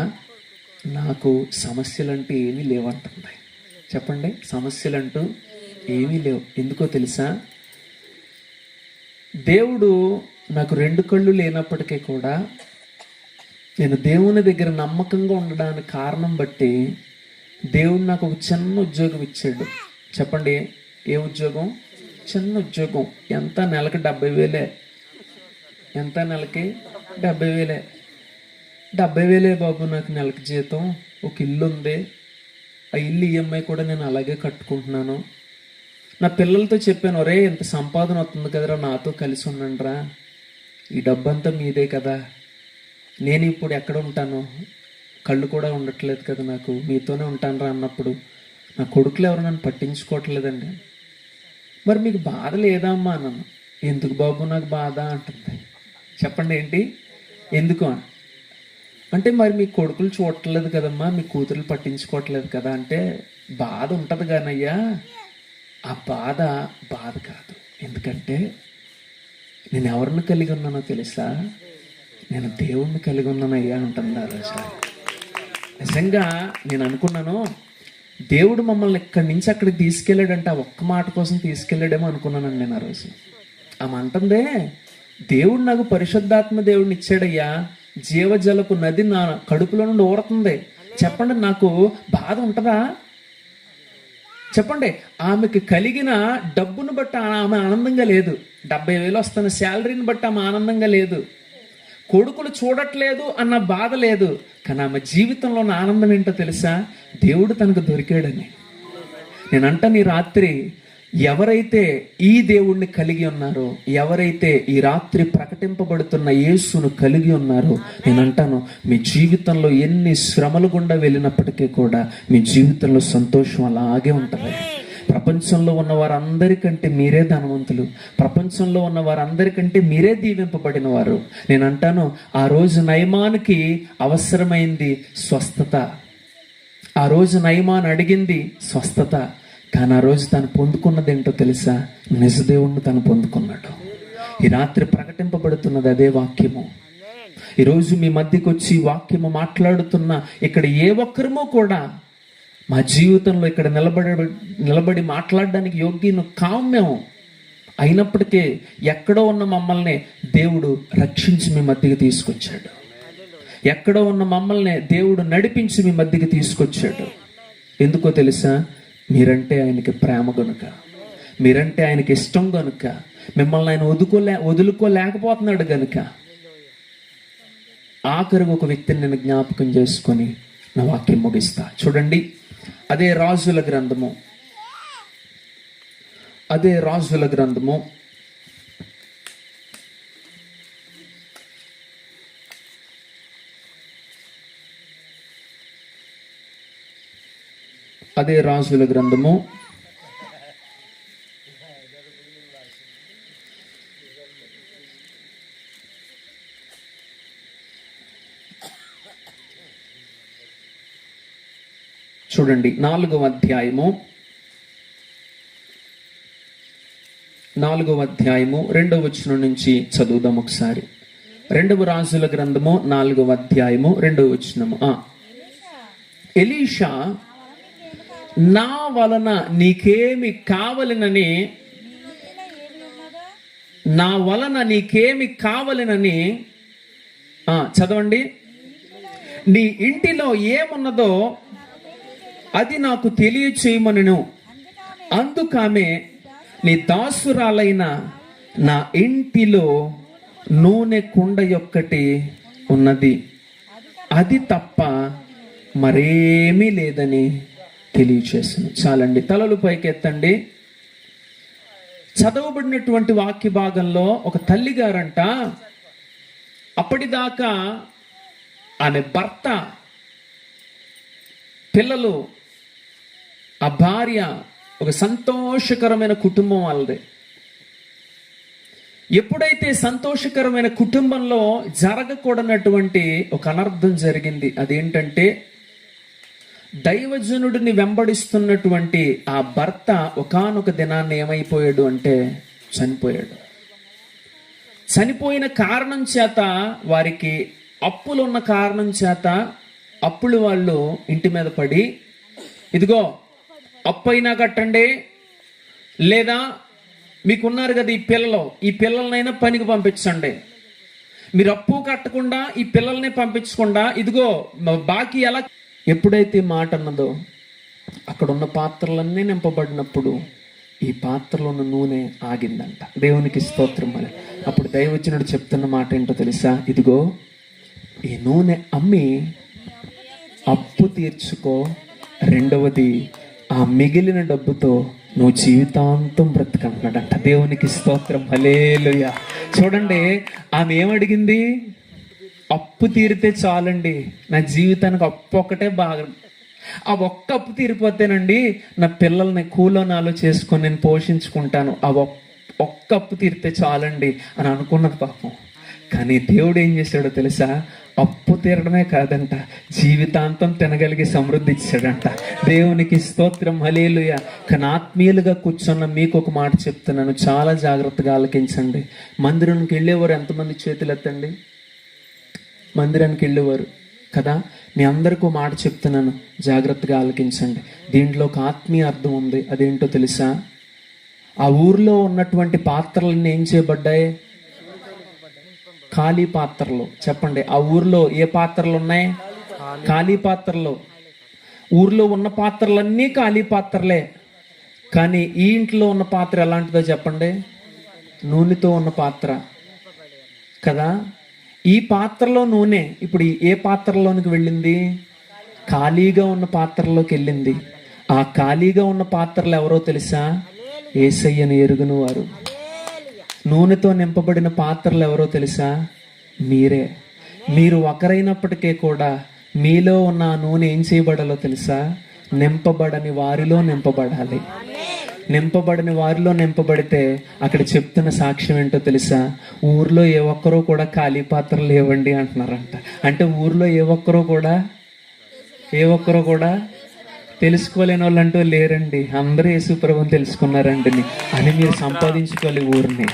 నాకు సమస్యలంటూ ఏమీ లేవంటుంది. చెప్పండి, సమస్యలంటూ ఏమీ లేవు. ఎందుకో తెలుసా? దేవుడు నాకు 2 కళ్ళు లేనప్పటికీ కూడా నేను దేవుని దగ్గర నమ్మకంగా ఉండడానికి కారణం బట్టి దేవుడు నాకు ఒక చిన్న ఉద్యోగం ఇచ్చాడు. చెప్పండి, ఏ ఉద్యోగం? చిన్న ఉద్యోగం. ఎంత? నెలకి 70,000. ఎంత? నెలకి 70,000. 70,000 బాబు నాకు నెలకి జీతం. ఒక ఇల్లు ఉంది, ఆ ఇల్లు ఈఎంఐ కూడా నేను అలాగే కట్టుకుంటున్నాను. నా పిల్లలతో చెప్పాను, ఒరే ఇంత సంపాదన వస్తుంది కదరా, నాతో కలిసి ఉండండిరా, ఈ డబ్బంతా మీదే కదా, నేను ఇప్పుడు ఎక్కడ ఉంటాను, కళ్ళు కూడా ఉండట్లేదు కదా నాకు, మీతోనే ఉంటానురా అన్నప్పుడు నా కొడుకులు ఎవరు నన్ను పట్టించుకోవట్లేదండి. మరి మీకు బాధ లేదా అమ్మా అన్నాను. ఎందుకు బాబు నాకు బాధ అంటుంది. చెప్పండి ఏంటి, ఎందుకు అంటే, మరి మీ కొడుకులు చూడట్లేదు కదమ్మా, మీ కూతురు పట్టించుకోవట్లేదు కదా అంటే, బాధ ఉంటుంది కానయ్యా, ఆ బాధ కాదు. ఎందుకంటే నేను ఎవరిని కలిగి ఉన్నానో తెలుసా? నేను దేవుణ్ణి కలిగి ఉన్నానయ్యా అంటున్నారు. నిజంగా నేను అనుకున్నాను, దేవుడు మమ్మల్ని ఇక్కడి నుంచి అక్కడికి తీసుకెళ్ళాడంటే ఆ ఒక్క మాట కోసం తీసుకెళ్ళాడేమో అనుకున్నానండి నేను ఆ రోజు. ఆమె అంటుందే, దేవుడు నాకు పరిశుద్ధాత్మ దేవుడిని ఇచ్చాడయ్యా, జీవజలపు నది నా కడుపులో నుండి ఊరుతుంది. చెప్పండి, నాకు బాధ ఉంటుందా? చెప్పండి. ఆమెకి కలిగిన డబ్బును బట్టి ఆమె ఆనందంగా లేదు, 70,000 వస్తున్న శాలరీని బట్టి ఆమె ఆనందంగా లేదు, కొడుకులు చూడట్లేదు అన్న బాధ లేదు. కానీ ఆమె జీవితంలో ఉన్న ఆనందం ఏంటో తెలుసా? దేవుడు తనకు దొరికాడని. నేనంటాను, ఈ రాత్రి ఎవరైతే ఈ దేవుణ్ణి కలిగి ఉన్నారో, ఎవరైతే ఈ రాత్రి ప్రకటింపబడుతున్న యేసును కలిగి ఉన్నారో, నేనంటాను, మీ జీవితంలో ఎన్ని శ్రమలు గుండా వెళ్ళినప్పటికీ కూడా మీ జీవితంలో సంతోషం అలాగే ఉంటుంది. ప్రపంచంలో ఉన్న వారందరికంటే మీరే ధనవంతులు, ప్రపంచంలో ఉన్న వారందరికంటే మీరే దీవింపబడిన వారు. నేనంటాను, ఆ రోజు నయమానికి అవసరమైంది స్వస్థత, ఆ రోజు నయమాన్ అడిగింది స్వస్థత. కానీ ఆ రోజు తను పొందుకున్నది ఏంటో తెలుసా? నిజదేవుణ్ణి తను పొందుకున్నాడు. ఈ రాత్రి ప్రకటింపబడుతున్నది అదే వాక్యము. ఈరోజు మీ మధ్యకి వచ్చి వాక్యము మాట్లాడుతున్న ఇక్కడ ఏ ఒక్కరమో కూడా మా జీవితంలో ఇక్కడ నిలబడి మాట్లాడడానికి యోగ్యును కాము మేము. అయినప్పటికీ ఎక్కడో ఉన్న మమ్మల్ని దేవుడు రక్షించి మీ మధ్యకి తీసుకొచ్చాడు. ఎక్కడో ఉన్న మమ్మల్ని దేవుడు నడిపించి మీ మధ్యకి తీసుకొచ్చాడు. ఎందుకో తెలుసా? మీరంటే ఆయనకి ప్రేమ గనుక, మీరంటే ఆయనకి ఇష్టం గనుక, మిమ్మల్ని ఆయన వదులుకోలేకపోతున్నాడు గనుక. ఆఖరికి ఒక వ్యక్తిని నేను జ్ఞాపకం చేసుకొని నా వాక్యం ముగిస్తా. చూడండి, అదే రాజుల గ్రంథము 4వ అధ్యాయము 2వ వచనం నుంచి చదువుదాం ఒకసారి. 2వ రాజుల గ్రంథము 4వ అధ్యాయము 2వ వచనము. ఎలీషా, నా వలన నీకేమి కావలెనని, నా వలన నీకేమి కావలెనని చదవండి. నీ ఇంటిలో ఏమున్నదో అది నాకు తెలియచేయమనెను. అందుకామె, నీ దాసురాలైన నా ఇంటిలో నూనె కుండ యొక్కటి ఉన్నది, అది తప్ప మరేమీ లేదని తెలియచేసాను. చాలండి, తలలు పైకెత్తండి. చదవబడినటువంటి వాక్య భాగంలో ఒక తల్లి గారంట, అప్పటిదాకా ఆమె భర్త, పిల్లలు, ఆ భార్య, ఒక సంతోషకరమైన కుటుంబం వాళ్ళది. ఎప్పుడైతే సంతోషకరమైన కుటుంబంలో జరగకూడనటువంటి ఒక అనర్థం జరిగింది, అదేంటంటే దైవజనుడిని వెంబడిస్తున్నటువంటి ఆ భర్త ఒకానొక దినాన్ని ఏమైపోయాడు అంటే చనిపోయాడు. చనిపోయిన కారణం చేత, వారికి అప్పులు ఉన్న కారణం చేత అప్పులు వాళ్ళు ఇంటి మీద పడి, ఇదిగో అప్పైనా కట్టండి, లేదా మీకున్నారు కదా ఈ పిల్లలనైనా పనికి పంపించండి, మీరు అప్పు కట్టకుండా ఈ పిల్లల్ని పంపించకుండా ఇదిగో బాకీ ఎలా. ఎప్పుడైతే మాట అన్నదో అక్కడ ఉన్న పాత్రలన్నీ నింపబడినప్పుడు ఈ పాత్రలో ఉన్న నూనె ఆగిందంట. దేవునికి స్తోత్రం. అని అప్పుడు దైవజనుడు చెప్తున్న మాట ఏంటో తెలుసా? ఇదిగో ఈ నూనె అమ్మి అప్పు తీర్చుకో, రెండవది ఆ మిగిలిన డబ్బుతో నువ్వు జీవితాంతం బ్రతకంటున్నాడంట. దేవునికి స్తోత్రం. హల్లెలూయా. చూడండి, ఆమె ఏమడిగింది? అప్పు తీరితే చాలండి, నా జీవితానికి అప్పు ఒక్కటే బాగా, ఆ ఒక్క అప్పు తీరిపోతేనండి నా పిల్లల్ని కూలోనాలో చేసుకొని నేను పోషించుకుంటాను, ఆ ఒక్క అప్పు తీరితే చాలండి అని అనుకున్నది పాపం. కానీ దేవుడు ఏం చేశాడో తెలుసా? అప్పు తీరడమే కాదంట, జీవితాంతం తినగలిగే సమృద్ధి ఇచ్చాడంట. దేవునికి స్తోత్రం. హల్లెలూయా. కానీ ఆత్మీయులుగా కూర్చున్న మీకు ఒక మాట చెప్తున్నాను, చాలా జాగ్రత్తగా ఆలకించండి. మందిరానికి వెళ్ళేవారు ఎంతమంది చేతులు ఎత్తండి? మందిరానికి వెళ్ళేవారు కదా. మీ అందరికీ మాట చెప్తున్నాను, జాగ్రత్తగా ఆలకించండి. దీంట్లో ఒక ఆత్మీయ అర్థం ఉంది. అదేంటో తెలుసా? ఆ ఊర్లో ఉన్నటువంటి పాత్రలన్నీ ఏం చేయబడ్డాయి? ఖాళీ పాత్రలు. చెప్పండి, ఆ ఊర్లో ఏ పాత్రలు ఉన్నాయి? ఖాళీ పాత్రలు. ఊర్లో ఉన్న పాత్రలన్నీ ఖాళీ పాత్రలే. కానీ ఈ ఇంట్లో ఉన్న పాత్ర ఎలాంటిదో చెప్పండి? నూనెతో ఉన్న పాత్ర కదా. ఈ పాత్రలో నూనె ఇప్పుడు ఏ పాత్రలోనికి వెళ్ళింది? ఖాళీగా ఉన్న పాత్రలోకి వెళ్ళింది. ఆ ఖాళీగా ఉన్న పాత్రలు ఎవరో తెలుసా? యేసయ్యను ఎరుగును వారు. నూనెతో నింపబడిన పాత్రలు ఎవరో తెలుసా? మీరే. మీరు ఒకరైనప్పటికీ కూడా మీలో ఉన్న ఆ నూనె ఏం చేయబడాలో తెలుసా? నింపబడని వారిలో నింపబడాలి. నింపబడిన వారిలో నింపబడితే అక్కడ చెప్తున్న సాక్ష్యం ఏంటో తెలుసా? ఊర్లో ఏ ఒక్కరూ కూడా ఖాళీ పాత్రలు లేవండి అంటున్నారంట. అంటే ఊర్లో ఏ ఒక్కరూ కూడా తెలుసుకోలేని వాళ్ళు అంటూ లేరండి. అందరూ యేసు ప్రభువుని తెలుసుకున్నారండి అని మీరు సంపాదించుకోవాలి ఊరిని.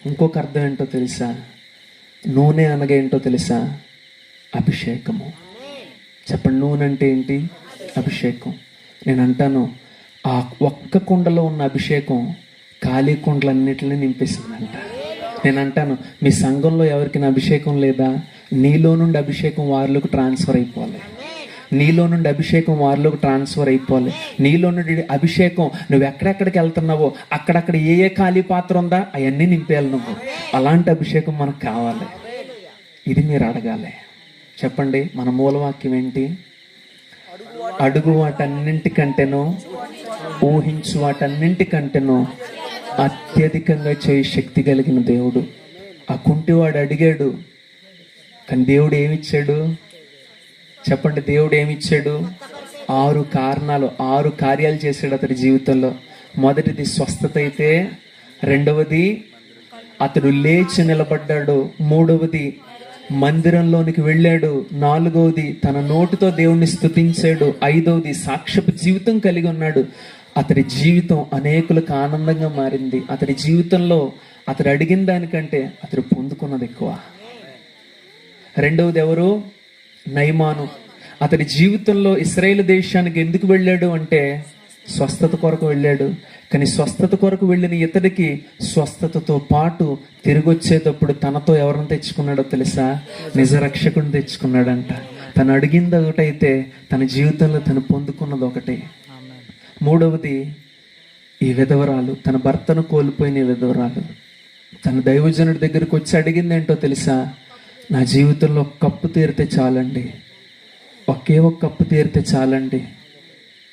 ఇంకొక అర్థం ఏంటో తెలుసా? నూనె అనగా ఏంటో తెలుసా? అభిషేకము. చెప్పండి, నూనె అంటే ఏంటి? అభిషేకం. నేను అంటాను, ఆ ఒక్క కుండలో ఉన్న అభిషేకం ఖాళీ కుండలన్నిటిని నింపేసిందంట. నేను అంటాను, మీ సంఘంలో ఎవరికైనా అభిషేకం లేదా? నీలో నుండి అభిషేకం వారిలోకి ట్రాన్స్ఫర్ అయిపోవాలి. నీలో నుండి అభిషేకం వారిలోకి ట్రాన్స్ఫర్ అయిపోవాలి. నీలో నుండి అభిషేకం నువ్వు ఎక్కడెక్కడికి వెళ్తున్నావో అక్కడక్కడ ఏ ఖాళీ పాత్ర ఉందా అవన్నీ నింపేయాలి నువ్వు. అలాంటి అభిషేకం మనకు కావాలి. ఇది మీరు అడగాలి. చెప్పండి, మన మూలవాక్యం ఏంటి? అడుగు వాటన్నింటికంటేనో ఊహించు వాటన్నింటికంటేనో అత్యధికంగా చేయి శక్తి కలిగిన దేవుడు. ఆ కుంటివాడు అడిగాడు, కానీ దేవుడు ఏమిచ్చాడు? చెప్పండి, దేవుడు ఏమిచ్చాడు? 6 కార్యాలు చేశాడు అతడి జీవితంలో. మొదటిది స్వస్థత అయితే, రెండవది అతడు లేచి నిలబడ్డాడు, మూడవది మందిరంలోనికి వెళ్ళాడు, నాలుగవది తన నోటితో దేవుణ్ణి స్తుతించాడు, ఐదవది సాక్ష్యపు జీవితం కలిగి ఉన్నాడు. అతడి జీవితం అనేకులకు ఆనందంగా మారింది. అతడి జీవితంలో అతడు అడిగిన దానికంటే అతడు పొందుకున్నది ఎక్కువ. రెండవది ఎవరు? నయమాను. అతడి జీవితంలో ఇశ్రాయేలు దేశానికి ఎందుకు వెళ్ళాడు అంటే స్వస్థత కొరకు వెళ్ళాడు. కానీ స్వస్థత కొరకు వెళ్ళిన ఇతడికి స్వస్థతతో పాటు తిరిగి వచ్చేటప్పుడు తనతో ఎవరిని తెచ్చుకున్నాడో తెలుసా? నిజ రక్షకుడిని తెచ్చుకున్నాడంట. తను అడిగింది ఒకటైతే తన జీవితంలో తను పొందుకున్నది ఒకటే. మూడవది ఈ విధవరాలు, తన భర్తను కోల్పోయిన విధవరాలు తన దైవజనుడి దగ్గరకు వచ్చి అడిగింది ఏంటో తెలుసా? నా జీవితంలో ఒక కప్పు తీరితే చాలండి, ఒకే ఒక కప్పు తీరితే చాలండి,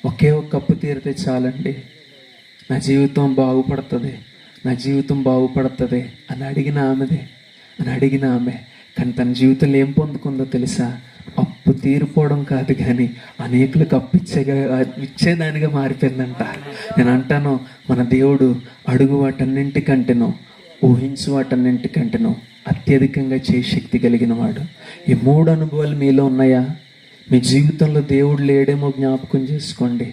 ఒకే ఒక కప్పు తీరితే చాలండి, నా జీవితం బాగుపడుతుంది, నా జీవితం బాగుపడుతుంది అని అడిగిన ఆమె. కానీ తన జీవితంలో ఏం పొందుకుందో తెలుసా? అప్పు తీరిపోవడం కాదు కానీ అనేకులకు ఇచ్చేదానిగా మారిపోయిందంట. నేను అంటాను, మన దేవుడు అడుగు వాటన్నింటికంటేనో ఊహించు వాటన్నింటికంటేనో అత్యధికంగా చేసే శక్తి కలిగిన వాడు. ఈ 3 అనుభవాలు మీలో ఉన్నాయా? మీ జీవితంలో దేవుడు లేడేమో జ్ఞాపకం చేసుకోండి.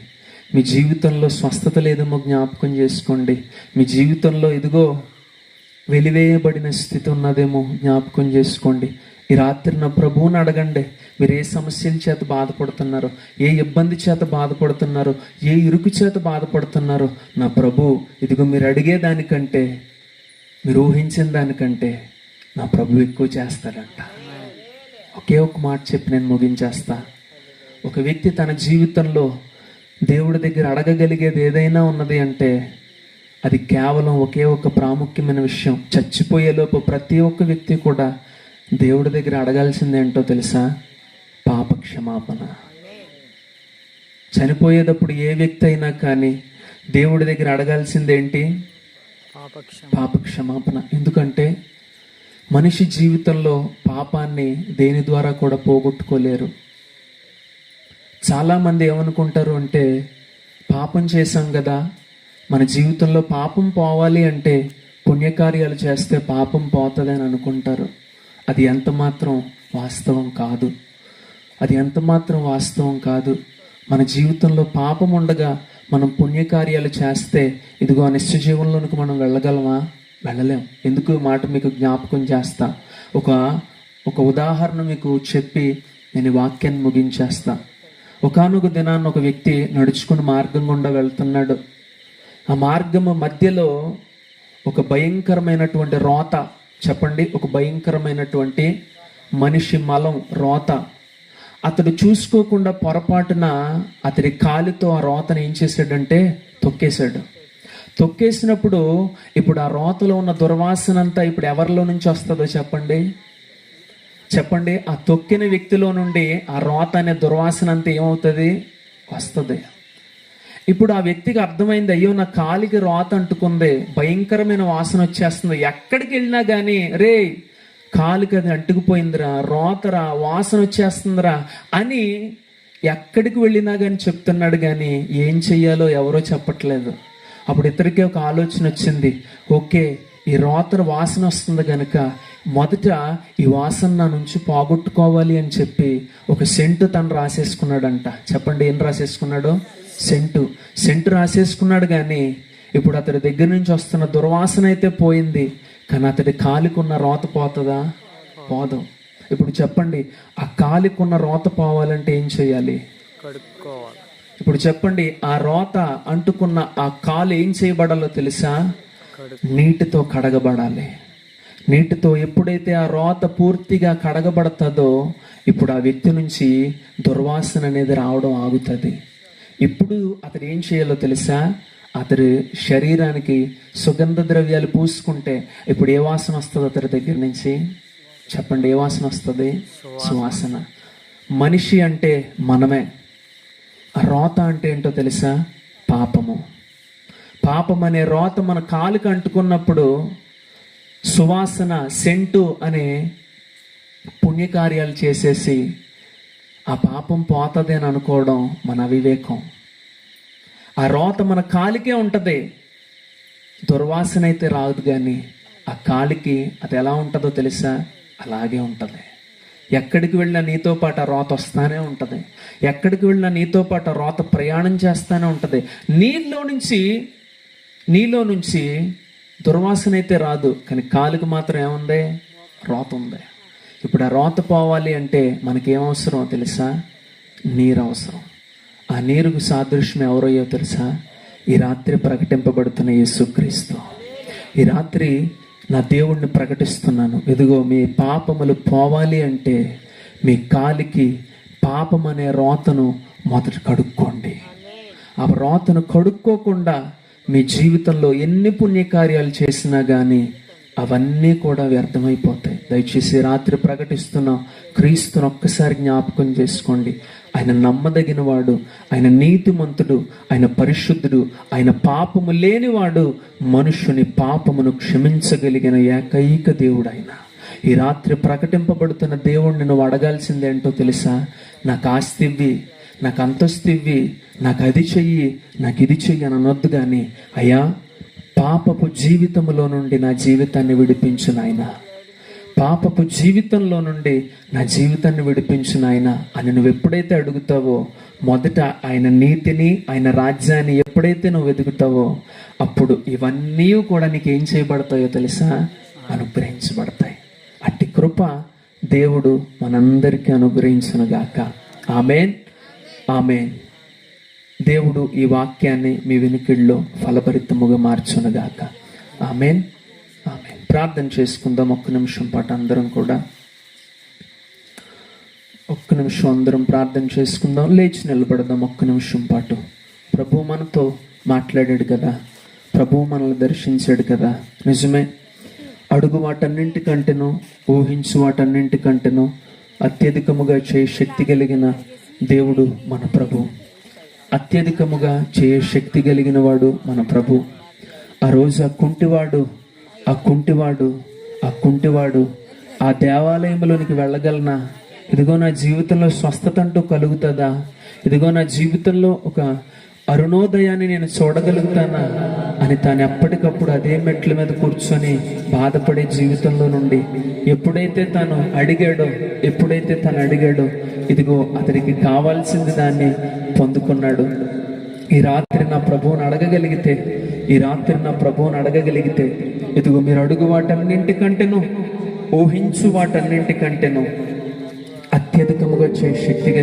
మీ జీవితంలో స్వస్థత లేదేమో జ్ఞాపకం చేసుకోండి. మీ జీవితంలో ఇదిగో వెలివేయబడిన స్థితి ఉన్నదేమో జ్ఞాపకం చేసుకోండి. ఈ రాత్రి నా ప్రభువుని అడగండి. మీరు ఏ సమస్యల చేత బాధపడుతున్నారో, ఏ ఇబ్బంది చేత బాధపడుతున్నారో, ఏ ఇరుకు చేత బాధపడుతున్నారో, నా ప్రభు ఇదిగో మీరు అడిగేదానికంటే, మీరు ఊహించిన దానికంటే నా ప్రభు ఎక్కువ చేస్తాడంట. ఒకే ఒక మాట చెప్పి నేను ముగించేస్తా. ఒక వ్యక్తి తన జీవితంలో దేవుడి దగ్గర అడగగలిగేది ఏదైనా ఉన్నది అంటే అది కేవలం ఒకే ఒక ప్రాముఖ్యమైన విషయం. చచ్చిపోయేలోపు ప్రతి ఒక్క వ్యక్తి కూడా దేవుడి దగ్గర అడగాల్సింది ఏంటో తెలుసా? పాప క్షమాపణ. చనిపోయేటప్పుడు ఏ వ్యక్తి అయినా కానీ దేవుడి దగ్గర అడగాల్సిందేంటి? పాప క్షమాపణ. ఎందుకంటే మనిషి జీవితంలో పాపాన్ని దేని ద్వారా కూడా పోగొట్టుకోలేరు. చాలామంది ఏమనుకుంటారు అంటే, పాపం చేశాం కదా, మన జీవితంలో పాపం పోవాలి అంటే పుణ్యకార్యాలు చేస్తే పాపం పోతుంది అని అనుకుంటారు. అది ఎంత మాత్రం వాస్తవం కాదు. అది ఎంత మాత్రం వాస్తవం కాదు. మన జీవితంలో పాపం ఉండగా మనం పుణ్యకార్యాలు చేస్తే ఇదిగో నిత్య జీవంలోనికి మనం వెళ్ళగలమా? వెళ్ళలేం. ఎందుకు మాట మీకు జ్ఞాపకం చేస్తా. ఒక ఉదాహరణ మీకు చెప్పి నేను ఈ వాక్యాన్ని ముగించేస్తా. ఒకానొక దినాన్ని ఒక వ్యక్తి నడుచుకుని మార్గం గుండా వెళ్తున్నాడు. ఆ మార్గము మధ్యలో ఒక భయంకరమైనటువంటి రోత, చెప్పండి, ఒక భయంకరమైనటువంటి మనిషి మలం, రోత. అతడు చూసుకోకుండా పొరపాటున అతడి కాలితో ఆ రోతను ఏం చేశాడంటే తొక్కేశాడు. తొక్కేసినప్పుడు ఇప్పుడు ఆ రోతలో ఉన్న దుర్వాసన అంతా ఇప్పుడు ఎవరిలో నుంచి వస్తుందో చెప్పండి. చెప్పండి, ఆ తొక్కిన వ్యక్తిలో నుండి ఆ రోత అనే దుర్వాసన అంతా ఏమవుతుంది? వస్తుంది. ఇప్పుడు ఆ వ్యక్తికి అర్థమైంది, అయ్యో నా కాలికి రోత అంటుకుంది, భయంకరమైన వాసన వచ్చేస్తుంది. ఎక్కడికి వెళ్ళినా కానీ రే కాలికి అది అంటుకుపోయిందిరా, రోతరా, వాసన వచ్చేస్తుందిరా అని ఎక్కడికి వెళ్ళినా కానీ చెప్తున్నాడు. కానీ ఏం చెయ్యాలో ఎవరో చెప్పట్లేదు. అప్పుడు ఇతరికి ఒక ఆలోచన వచ్చింది. ఓకే, ఈ రోతర వాసన వస్తుంది కనుక మొదట ఈ వాసన నా నుంచి పోగొట్టుకోవాలి అని చెప్పి ఒక సెంటు తను రాసేసుకున్నాడంట. చెప్పండి, ఏం రాసేసుకున్నాడు? సెంటు రాసేసుకున్నాడు. కానీ ఇప్పుడు అతడి దగ్గర నుంచి వస్తున్న దుర్వాసన అయితే పోయింది, కానీ అతడి కాలికున్న రోత పోతుందా? పోదు. ఇప్పుడు చెప్పండి, ఆ కాలికున్న రోత పోవాలంటే ఏం చేయాలి? కడుక్కోవాలి. ఇప్పుడు చెప్పండి, ఆ రోత అంటుకున్న ఆ కాలు ఏం చేయబడాలో తెలుసా? నీటితో కడగబడాలి. నీటితో ఎప్పుడైతే ఆ రోత పూర్తిగా కడగబడుతుందో ఇప్పుడు ఆ వ్యక్తి నుంచి దుర్వాసన అనేది రావడం ఆగుతుంది. ఇప్పుడు అతడు ఏం చేయాలో తెలుసా? అతడి శరీరానికి సుగంధ ద్రవ్యాలు పూసుకుంటే ఇప్పుడు ఏ వాసన వస్తుంది అతడి దగ్గర నుంచి? చెప్పండి, ఏ వాసన వస్తుంది? సువాసన. మనిషి అంటే మనమే. ఆ రోత అంటే ఏంటో తెలుసా? పాపము. పాపం అనే రోత మన కాలుకి అంటుకున్నప్పుడు సువాసన, సెంటు అనే పుణ్యకార్యాలు చేసేసి ఆ పాపం పోతుంది అని అనుకోవడం మన అవివేకం. ఆ రోత మన కాలికే ఉంటుంది, దుర్వాసన అయితే రాదు. కానీ ఆ కాలికి అది ఎలా ఉంటుందో తెలుసా? అలాగే ఉంటుంది. ఎక్కడికి వెళ్ళినా నీతో పాటు ఆ రోత వస్తానే ఉంటుంది. ఎక్కడికి వెళ్ళినా నీతో పాటు ఆ రోత ప్రయాణం చేస్తానే ఉంటుంది. నీలో నుంచి దుర్వాసన అయితే రాదు, కానీ కాలుకి మాత్రం ఏముంది? రోత ఉంది. ఇప్పుడు ఆ రోత పోవాలి అంటే మనకేమవసరం తెలుసా? నీరు అవసరం. ఆ నీరుకు సాదృశ్యం ఎవరయ్యో తెలుసా? ఈ రాత్రి ప్రకటింపబడుతున్న యేసుక్రీస్తు. ఈ రాత్రి నా దేవుణ్ణి ప్రకటిస్తున్నాను. ఇదిగో మీ పాపములు పోవాలి అంటే మీ కాలికి పాపం అనే రోతను మొదట కడుక్కోండి. ఆ రోతను కడుక్కోకుండా మీ జీవితంలో ఎన్ని పుణ్యకార్యాలు చేసినా కానీ అవన్నీ కూడా వ్యర్థమైపోతాయి. దయచేసి రాత్రి ప్రకటిస్తున్న క్రీస్తును ఒక్కసారి జ్ఞాపకం చేసుకోండి. ఆయన నమ్మదగిన వాడు, ఆయన నీతిమంతుడు, ఆయన పరిశుద్ధుడు, ఆయన పాపము లేనివాడు, మనుష్యుని పాపమును క్షమించగలిగిన ఏకైక దేవుడు ఆయన. ఈ రాత్రి ప్రకటింపబడుతున్న దేవుణ్ణి నువ్వు అడగాల్సింది ఏంటో తెలుసా? నాకు ఆస్తి ఇవ్వి, నాకు అంతస్తు ఇవ్వి, నాకు అది చెయ్యి, నాకు ఇది చెయ్యి అని అనొద్దు. కానీ అయ్యా, పాపపు జీవితంలో నుండి నా జీవితాన్ని విడిపించు నాయనా, పాపపు జీవితంలో నుండి నా జీవితాన్ని విడిపించు నాయనా అని నువ్వు ఎప్పుడైతే అడుగుతావో, మొదట ఆయన నీతిని, ఆయన రాజ్యాన్ని ఎప్పుడైతే నువ్వు వెతుకుతావో, అప్పుడు ఇవన్నీ కూడా నీకు ఏం చేయబడతాయో తెలుసా? అనుగ్రహించబడతాయి. అట్టి కృప దేవుడు మనందరికీ అనుగ్రహించునుగాక. ఆమేన్, ఆమేన్. దేవుడు ఈ వాక్యాన్ని మీ వినికిడిలో ఫలభరితముగా మార్చునుగాక. ఆమేన్, ఆమేన్. ప్రార్థన చేసుకుందాం ఒక్క నిమిషం పాటు అందరం కూడా. ఒక్క నిమిషం అందరం ప్రార్థన చేసుకుందాం. లేచి నిలబడదాం ఒక్క నిమిషం పాటు. ప్రభువు మనతో మాట్లాడాడు కదా, ప్రభువు మనల్ని దర్శించాడు కదా. నిజమే, అడుగు వాటన్నింటికంటేనో, ఊహించు వాటన్నింటికంటేనో అత్యధికముగా చేయ శక్తి కలిగిన దేవుడు మన ప్రభు. అత్యధికముగా చేయ శక్తి కలిగిన వాడు మన ప్రభు. ఆ రోజు ఆ కుంటివాడు ఆ దేవాలయంలోనికి వెళ్ళగలనా? ఇదిగో నా జీవితంలో స్వస్థత అంటూ కలుగుతుందా? ఇదిగో నా జీవితంలో ఒక అరుణోదయాన్ని నేను చూడగలుగుతానా అని తాను ఎప్పటికప్పుడు అదే మెట్ల మీద కూర్చొని బాధపడే జీవితంలో నుండి ఎప్పుడైతే తను అడిగాడో ఇదిగో అతడికి కావాల్సింది దాన్ని పొందుకున్నాడు. ఈ రాత్రి నా ప్రభువుని అడగగలిగితే ఇదిగో మీరు అడుగు వాటన్నింటికంటేనూ, ఊహించు వాటన్నింటికంటేనూ అత్యధికముగా చేయ శక్తి కలిగి